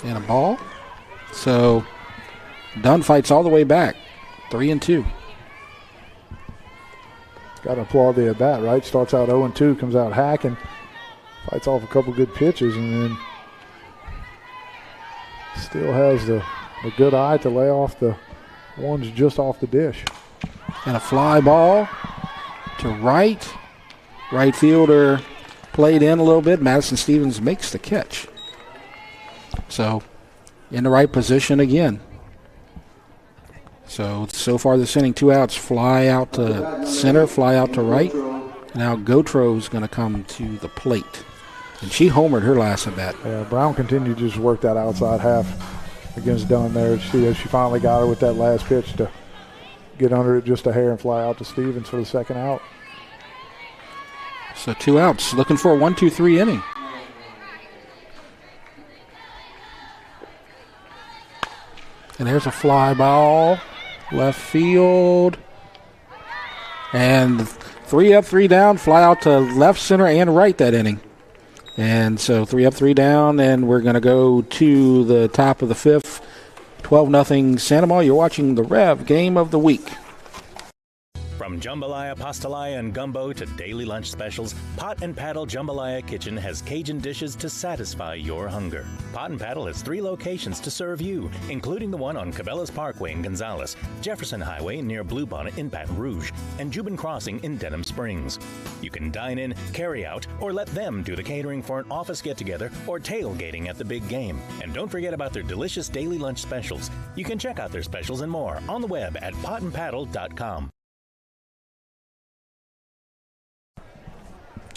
And a ball. So Dunn fights all the way back. 3-2. Got to applaud the at-bat, right? Starts out 0-2, comes out hacking, fights off a couple good pitches, and then still has the good eye to lay off the ones just off the dish. And a fly ball to right. Right fielder played in a little bit. Madison Stevens makes the catch. So in the right position again. So far this inning, 2 outs, fly out to center, fly out to right. Now Gotro's going to come to the plate. And she homered her last at bat. Yeah, Brown continued to just work that outside half against Dunn there. She finally got her with that last pitch to get under it just a hair and fly out to Stevens for the second out. So 2 outs, looking for a 1-2-3 inning. And there's a fly ball, left field. And 3 up, 3 down, fly out to left, center, and right that inning. And so 3 up, 3 down, and we're going to go to the top of the 5th. 12-0 Santa Maria. You're watching the Rev Game of the Week. From jambalaya, pastalaya, and gumbo to daily lunch specials, Pot and Paddle Jambalaya Kitchen has Cajun dishes to satisfy your hunger. Pot and Paddle has 3 locations to serve you, including the one on Cabela's Parkway in Gonzales, Jefferson Highway near Bluebonnet in Baton Rouge, and Jubin Crossing in Denham Springs. You can dine in, carry out, or let them do the catering for an office get-together or tailgating at the big game. And don't forget about their delicious daily lunch specials. You can check out their specials and more on the web at potandpaddle.com.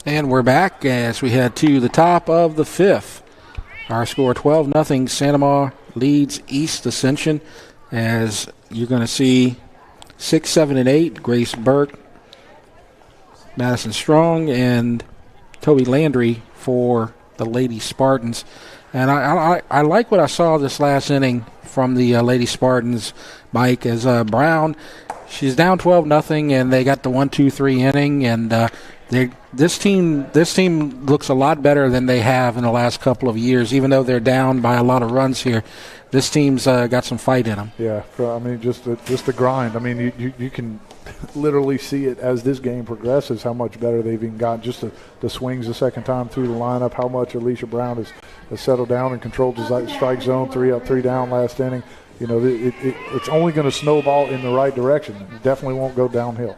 And we're back as we head to the top of the 5th. Our score 12-0. Santa Maria leads East Ascension, as you're going to see 6, 7, and 8. Grace Burke, Madison Strong, and Toby Landry for the Lady Spartans. And I like what I saw this last inning from the Lady Spartans, Mike, as Brown, she's down 12-0, and they got the 1-2-3 inning, and this team looks a lot better than they have in the last couple of years. Even though they're down by a lot of runs here, this team's got some fight in them. Yeah, I mean, just the grind. I mean, you can literally see it as this game progresses, how much better they've even gotten. Just the swings the second time through the lineup, how much Alicia Brown has settled down and controlled the strike zone, 3 up, 3 down last inning. You know, it's only going to snowball in the right direction. It definitely won't go downhill.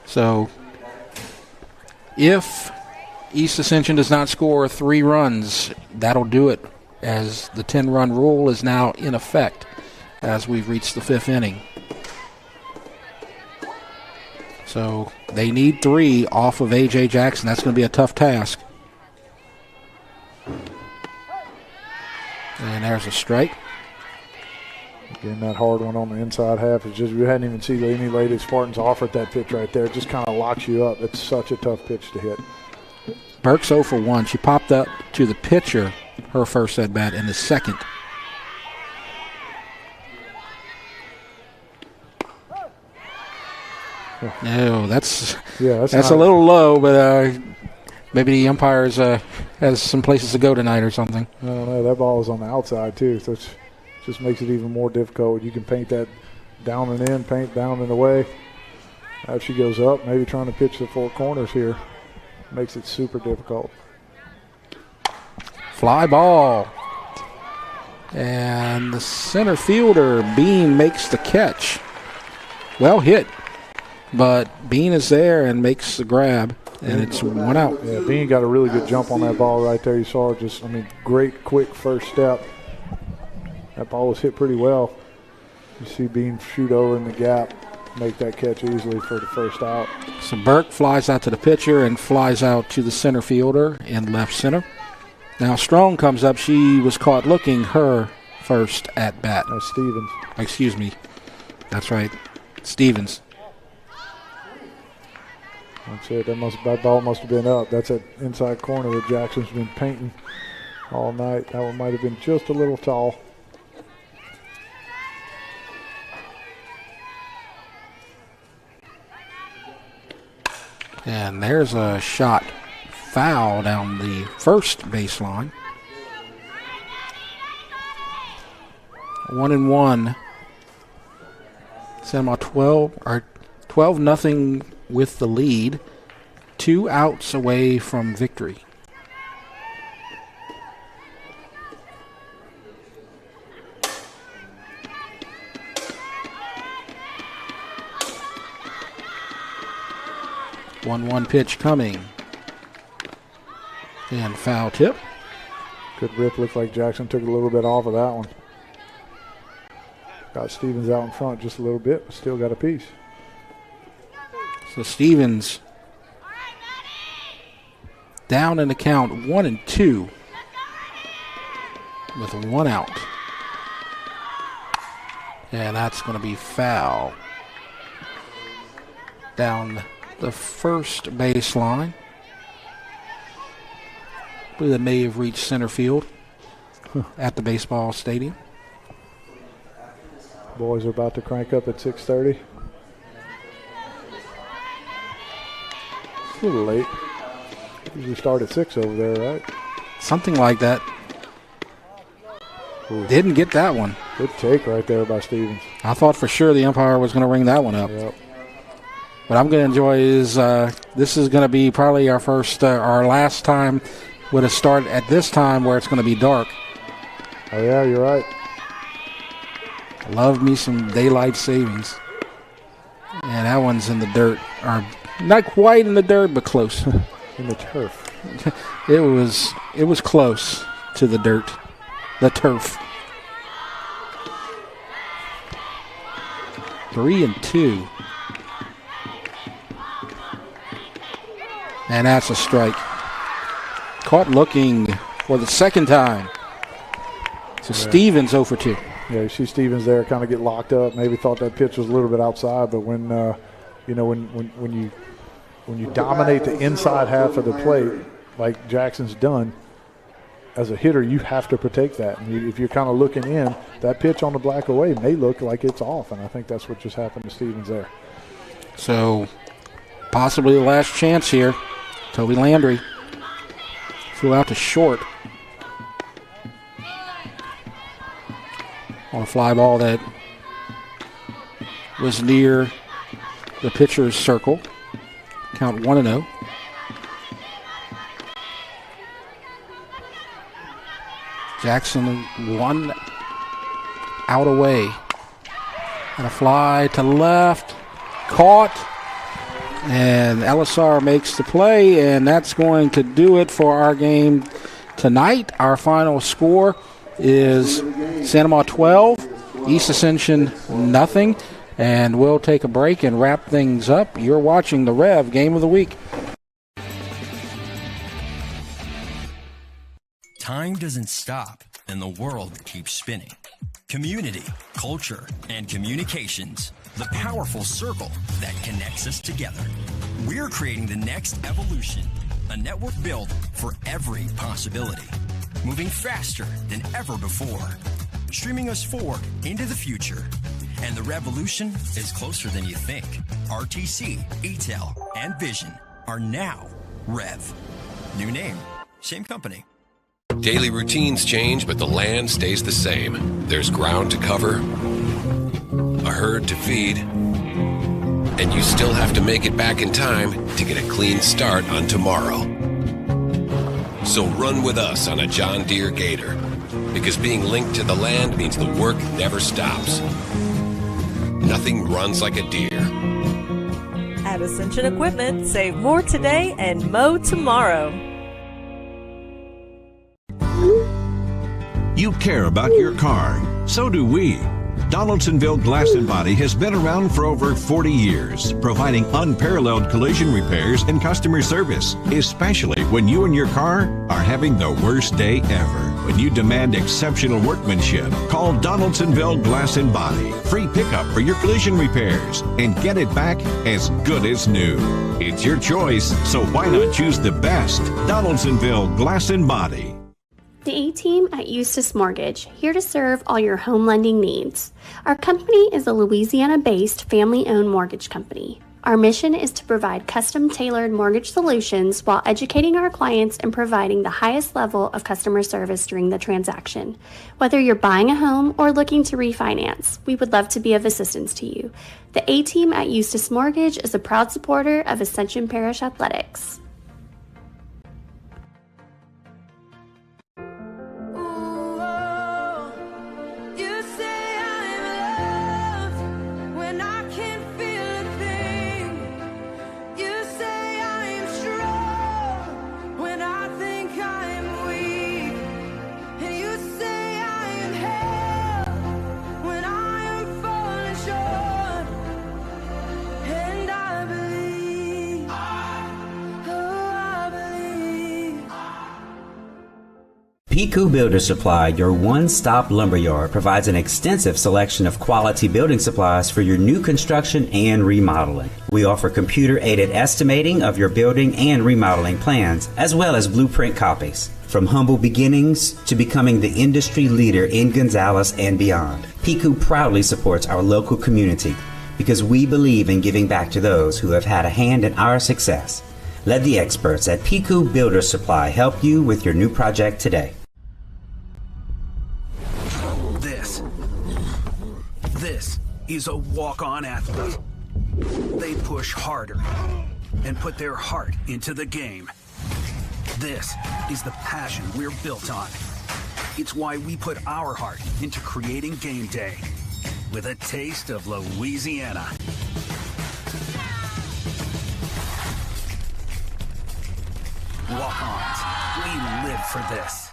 So if East Ascension does not score 3 runs, that'll do it, as the 10-run rule is now in effect as we've reached the 5th inning. So they need 3 off of A.J. Jackson. That's going to be a tough task. And there's a strike. Again, that hard one on the inside half is just, we hadn't even seen any Lady Spartans offer at that pitch right there. It just kind of locks you up. It's such a tough pitch to hit. Burke's 0 for 1. She popped up to the pitcher her first at bat in the second. No, that's a little low, but maybe the umpires has some places to go tonight or something. I don't know. That ball is on the outside too, so it just makes it even more difficult. You can paint that down and in, paint down and away. As she goes up, maybe trying to pitch the 4 corners here, makes it super difficult. Fly ball. And the center fielder, Bean, makes the catch. Well hit, but Bean is there and makes the grab, and it's 1 out. Yeah, Bean got a really good jump on that ball right there. You saw it, great, quick first step. That ball was hit pretty well. You see Bean shoot over in the gap, make that catch easily for the first out. So Burke flies out to the pitcher and flies out to the center fielder in left center. Now Strong comes up. She was caught looking her first at bat. That's Stevens. Excuse me. That's right. Stevens. That's it. That ball must have been up. That's that inside corner that Jackson's been painting all night. That one might have been just a little tall. And there's a shot foul down the first baseline. 1-1. Santa Maria 12-0 with the lead. 2 outs away from victory. One pitch coming. And foul tip. Good rip. Looked like Jackson took a little bit off of that one. Got Stevens out in front just a little bit, but still got a piece. So Stevens down in the count 1-2 with 1 out. And that's going to be foul. Down the first baseline. I believe that may have reached center field at the baseball stadium. Boys are about to crank up at 6:30. It's a little late. Usually start at 6 over there, right? Something like that. Ooh. Didn't get that one. Good take right there by Stevens. I thought for sure the umpire was going to ring that one up. Yep. What I'm going to enjoy is this is going to be probably our last time with a start at this time where it's going to be dark. Oh, yeah, you're right. Love me some daylight savings. And that one's in the dirt. Or not quite in the dirt, but close. In the turf. It was close to the dirt. The turf. 3-2. And that's a strike. Caught looking for the second time. So yeah. Stevens 0 for 2. Yeah, you see Stevens there kind of get locked up. Maybe thought that pitch was a little bit outside, but when you dominate the inside half of the plate like Jackson's done, as a hitter, you have to protect that. And if you're kind of looking in, that pitch on the black away may look like it's off, and I think that's what just happened to Stevens there. So possibly the last chance here. Toby Landry flew out to short on a fly ball that was near the pitcher's circle. Count 1-0. Jackson 1 out away. And a fly to left. Caught. And LSR makes the play, and that's going to do it for our game tonight. Our final score is Santa Maria 12, East Ascension nothing. And we'll take a break and wrap things up. You're watching the Rev Game of the Week. Time doesn't stop, and the world keeps spinning. Community, culture, and communications. The powerful circle that connects us together. We're creating the next evolution, a network built for every possibility, moving faster than ever before, streaming us forward into the future. And the revolution is closer than you think. RTC, ETEL, and Vision are now Rev. New name, same company. Daily routines change, but the land stays the same. There's ground to cover, a herd to feed, and you still have to make it back in time to get a clean start on tomorrow. So run with us on a John Deere Gator, because being linked to the land means the work never stops. Nothing runs like a deer. At Ascension Equipment, save more today and mow tomorrow. You care about your car. So do we. Donaldsonville Glass and Body has been around for over 40 years, providing unparalleled collision repairs and customer service, especially when you and your car are having the worst day ever. When you demand exceptional workmanship, call Donaldsonville Glass and Body. Free pickup for your collision repairs and get it back as good as new. It's your choice, so why not choose the best? Donaldsonville Glass and Body. The A-Team at Eustis Mortgage, here to serve all your home lending needs. Our company is a Louisiana-based family-owned mortgage company. Our mission is to provide custom-tailored mortgage solutions while educating our clients and providing the highest level of customer service during the transaction. Whether you're buying a home or looking to refinance, we would love to be of assistance to you. The A-Team at Eustis Mortgage is a proud supporter of Ascension Parish Athletics. Piku Builder Supply, your one-stop lumberyard, provides an extensive selection of quality building supplies for your new construction and remodeling. We offer computer-aided estimating of your building and remodeling plans, as well as blueprint copies. From humble beginnings to becoming the industry leader in Gonzales and beyond, Piku proudly supports our local community because we believe in giving back to those who have had a hand in our success. Let the experts at Piku Builder Supply help you with your new project today. This is a walk-on athlete. They push harder and put their heart into the game. This is the passion we're built on. It's why we put our heart into creating game day with a taste of Louisiana. Walk-ons, we live for this.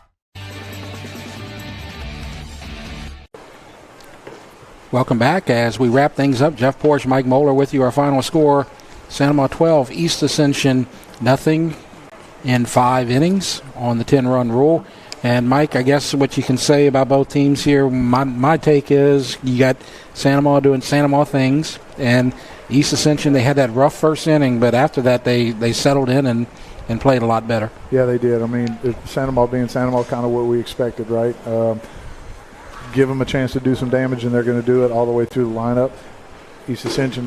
Welcome back as we wrap things up. Jeff Porsche, Mike Moeller with you. Our final score, Santa Maria 12, East Ascension nothing in 5 innings on the 10-run rule. And, Mike, I guess what you can say about both teams here, my take is you got Santa Maria doing Santa Maria things, and East Ascension, they had that rough first inning, but after that they settled in and played a lot better. Yeah, they did. I mean, Santa Maria being Santa Maria, kind of what we expected, right? Give them a chance to do some damage, and they're going to do it all the way through the lineup. East Ascension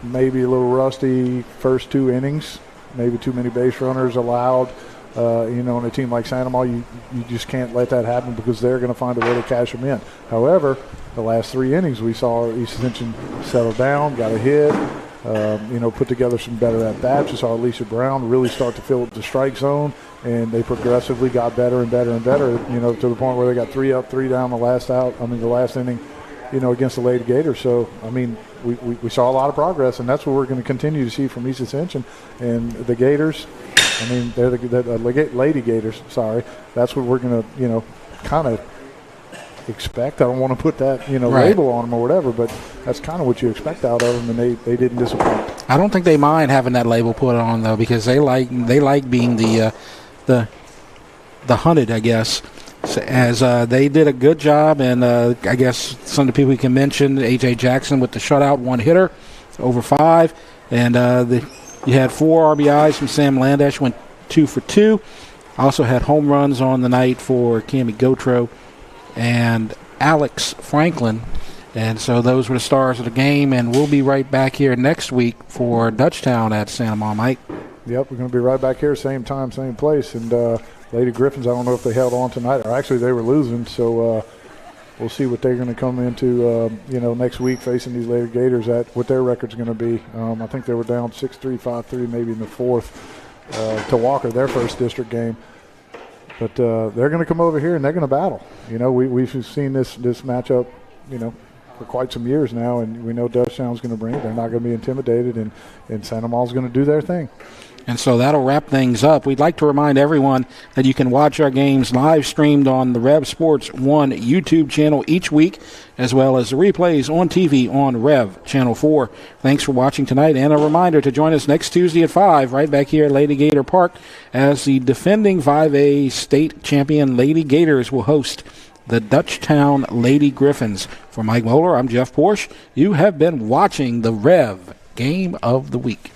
maybe a little rusty first 2 innings, maybe too many base runners allowed. On a team like Santa Maria, you just can't let that happen because they're going to find a way to cash them in. However, the last 3 innings we saw East Ascension settle down, got a hit, put together some better at-bats. We saw Alicia Brown really start to fill up the strike zone, and they progressively got better and better and better, to the point where they got 3 up, 3 down the last inning, against the Lady Gators. So, we saw a lot of progress, and that's what we're going to continue to see from East Ascension. And the Gators, they're the Lady Gators, sorry. That's what we're going to, kind of expect. I don't want to put that, right, label on them or whatever, but that's kind of what you expect out of them, and they didn't disappoint. I don't think they mind having that label put on, though, because they like being the hunted, I guess, as they did a good job. And I guess some of the people we can mention, A.J. Jackson with the shutout, 1 hitter, over 5. And you had 4 RBIs from Sam Landash, went 2 for 2. Also had home runs on the night for Cammie Gautreaux and Alex Franklin. And so those were the stars of the game. And we'll be right back here next week for Dutchtown at Santa Maria, Mike. Yep, we're going to be right back here, same time, same place. And Lady Griffins, I don't know if they held on tonight, or actually they were losing. So we'll see what they're going to come into, next week facing these Lady Gators at what their record's going to be. I think they were down 6-3, 5-3, maybe in the 4th to Walker, their first district game. But they're going to come over here and they're going to battle. We've seen this matchup, for quite some years now, and we know Dutchtown's going to bring it. They're not going to be intimidated, and Santa Maria's going to do their thing. And so that'll wrap things up. We'd like to remind everyone that you can watch our games live streamed on the Rev Sports 1 YouTube channel each week, as well as the replays on TV on Rev Channel 4. Thanks for watching tonight, and a reminder to join us next Tuesday at 5 right back here at Lady Gator Park as the defending 5A state champion Lady Gators will host the Dutchtown Lady Griffins. For Mike Moeller, I'm Jeff Porsche. You have been watching the Rev Game of the Week.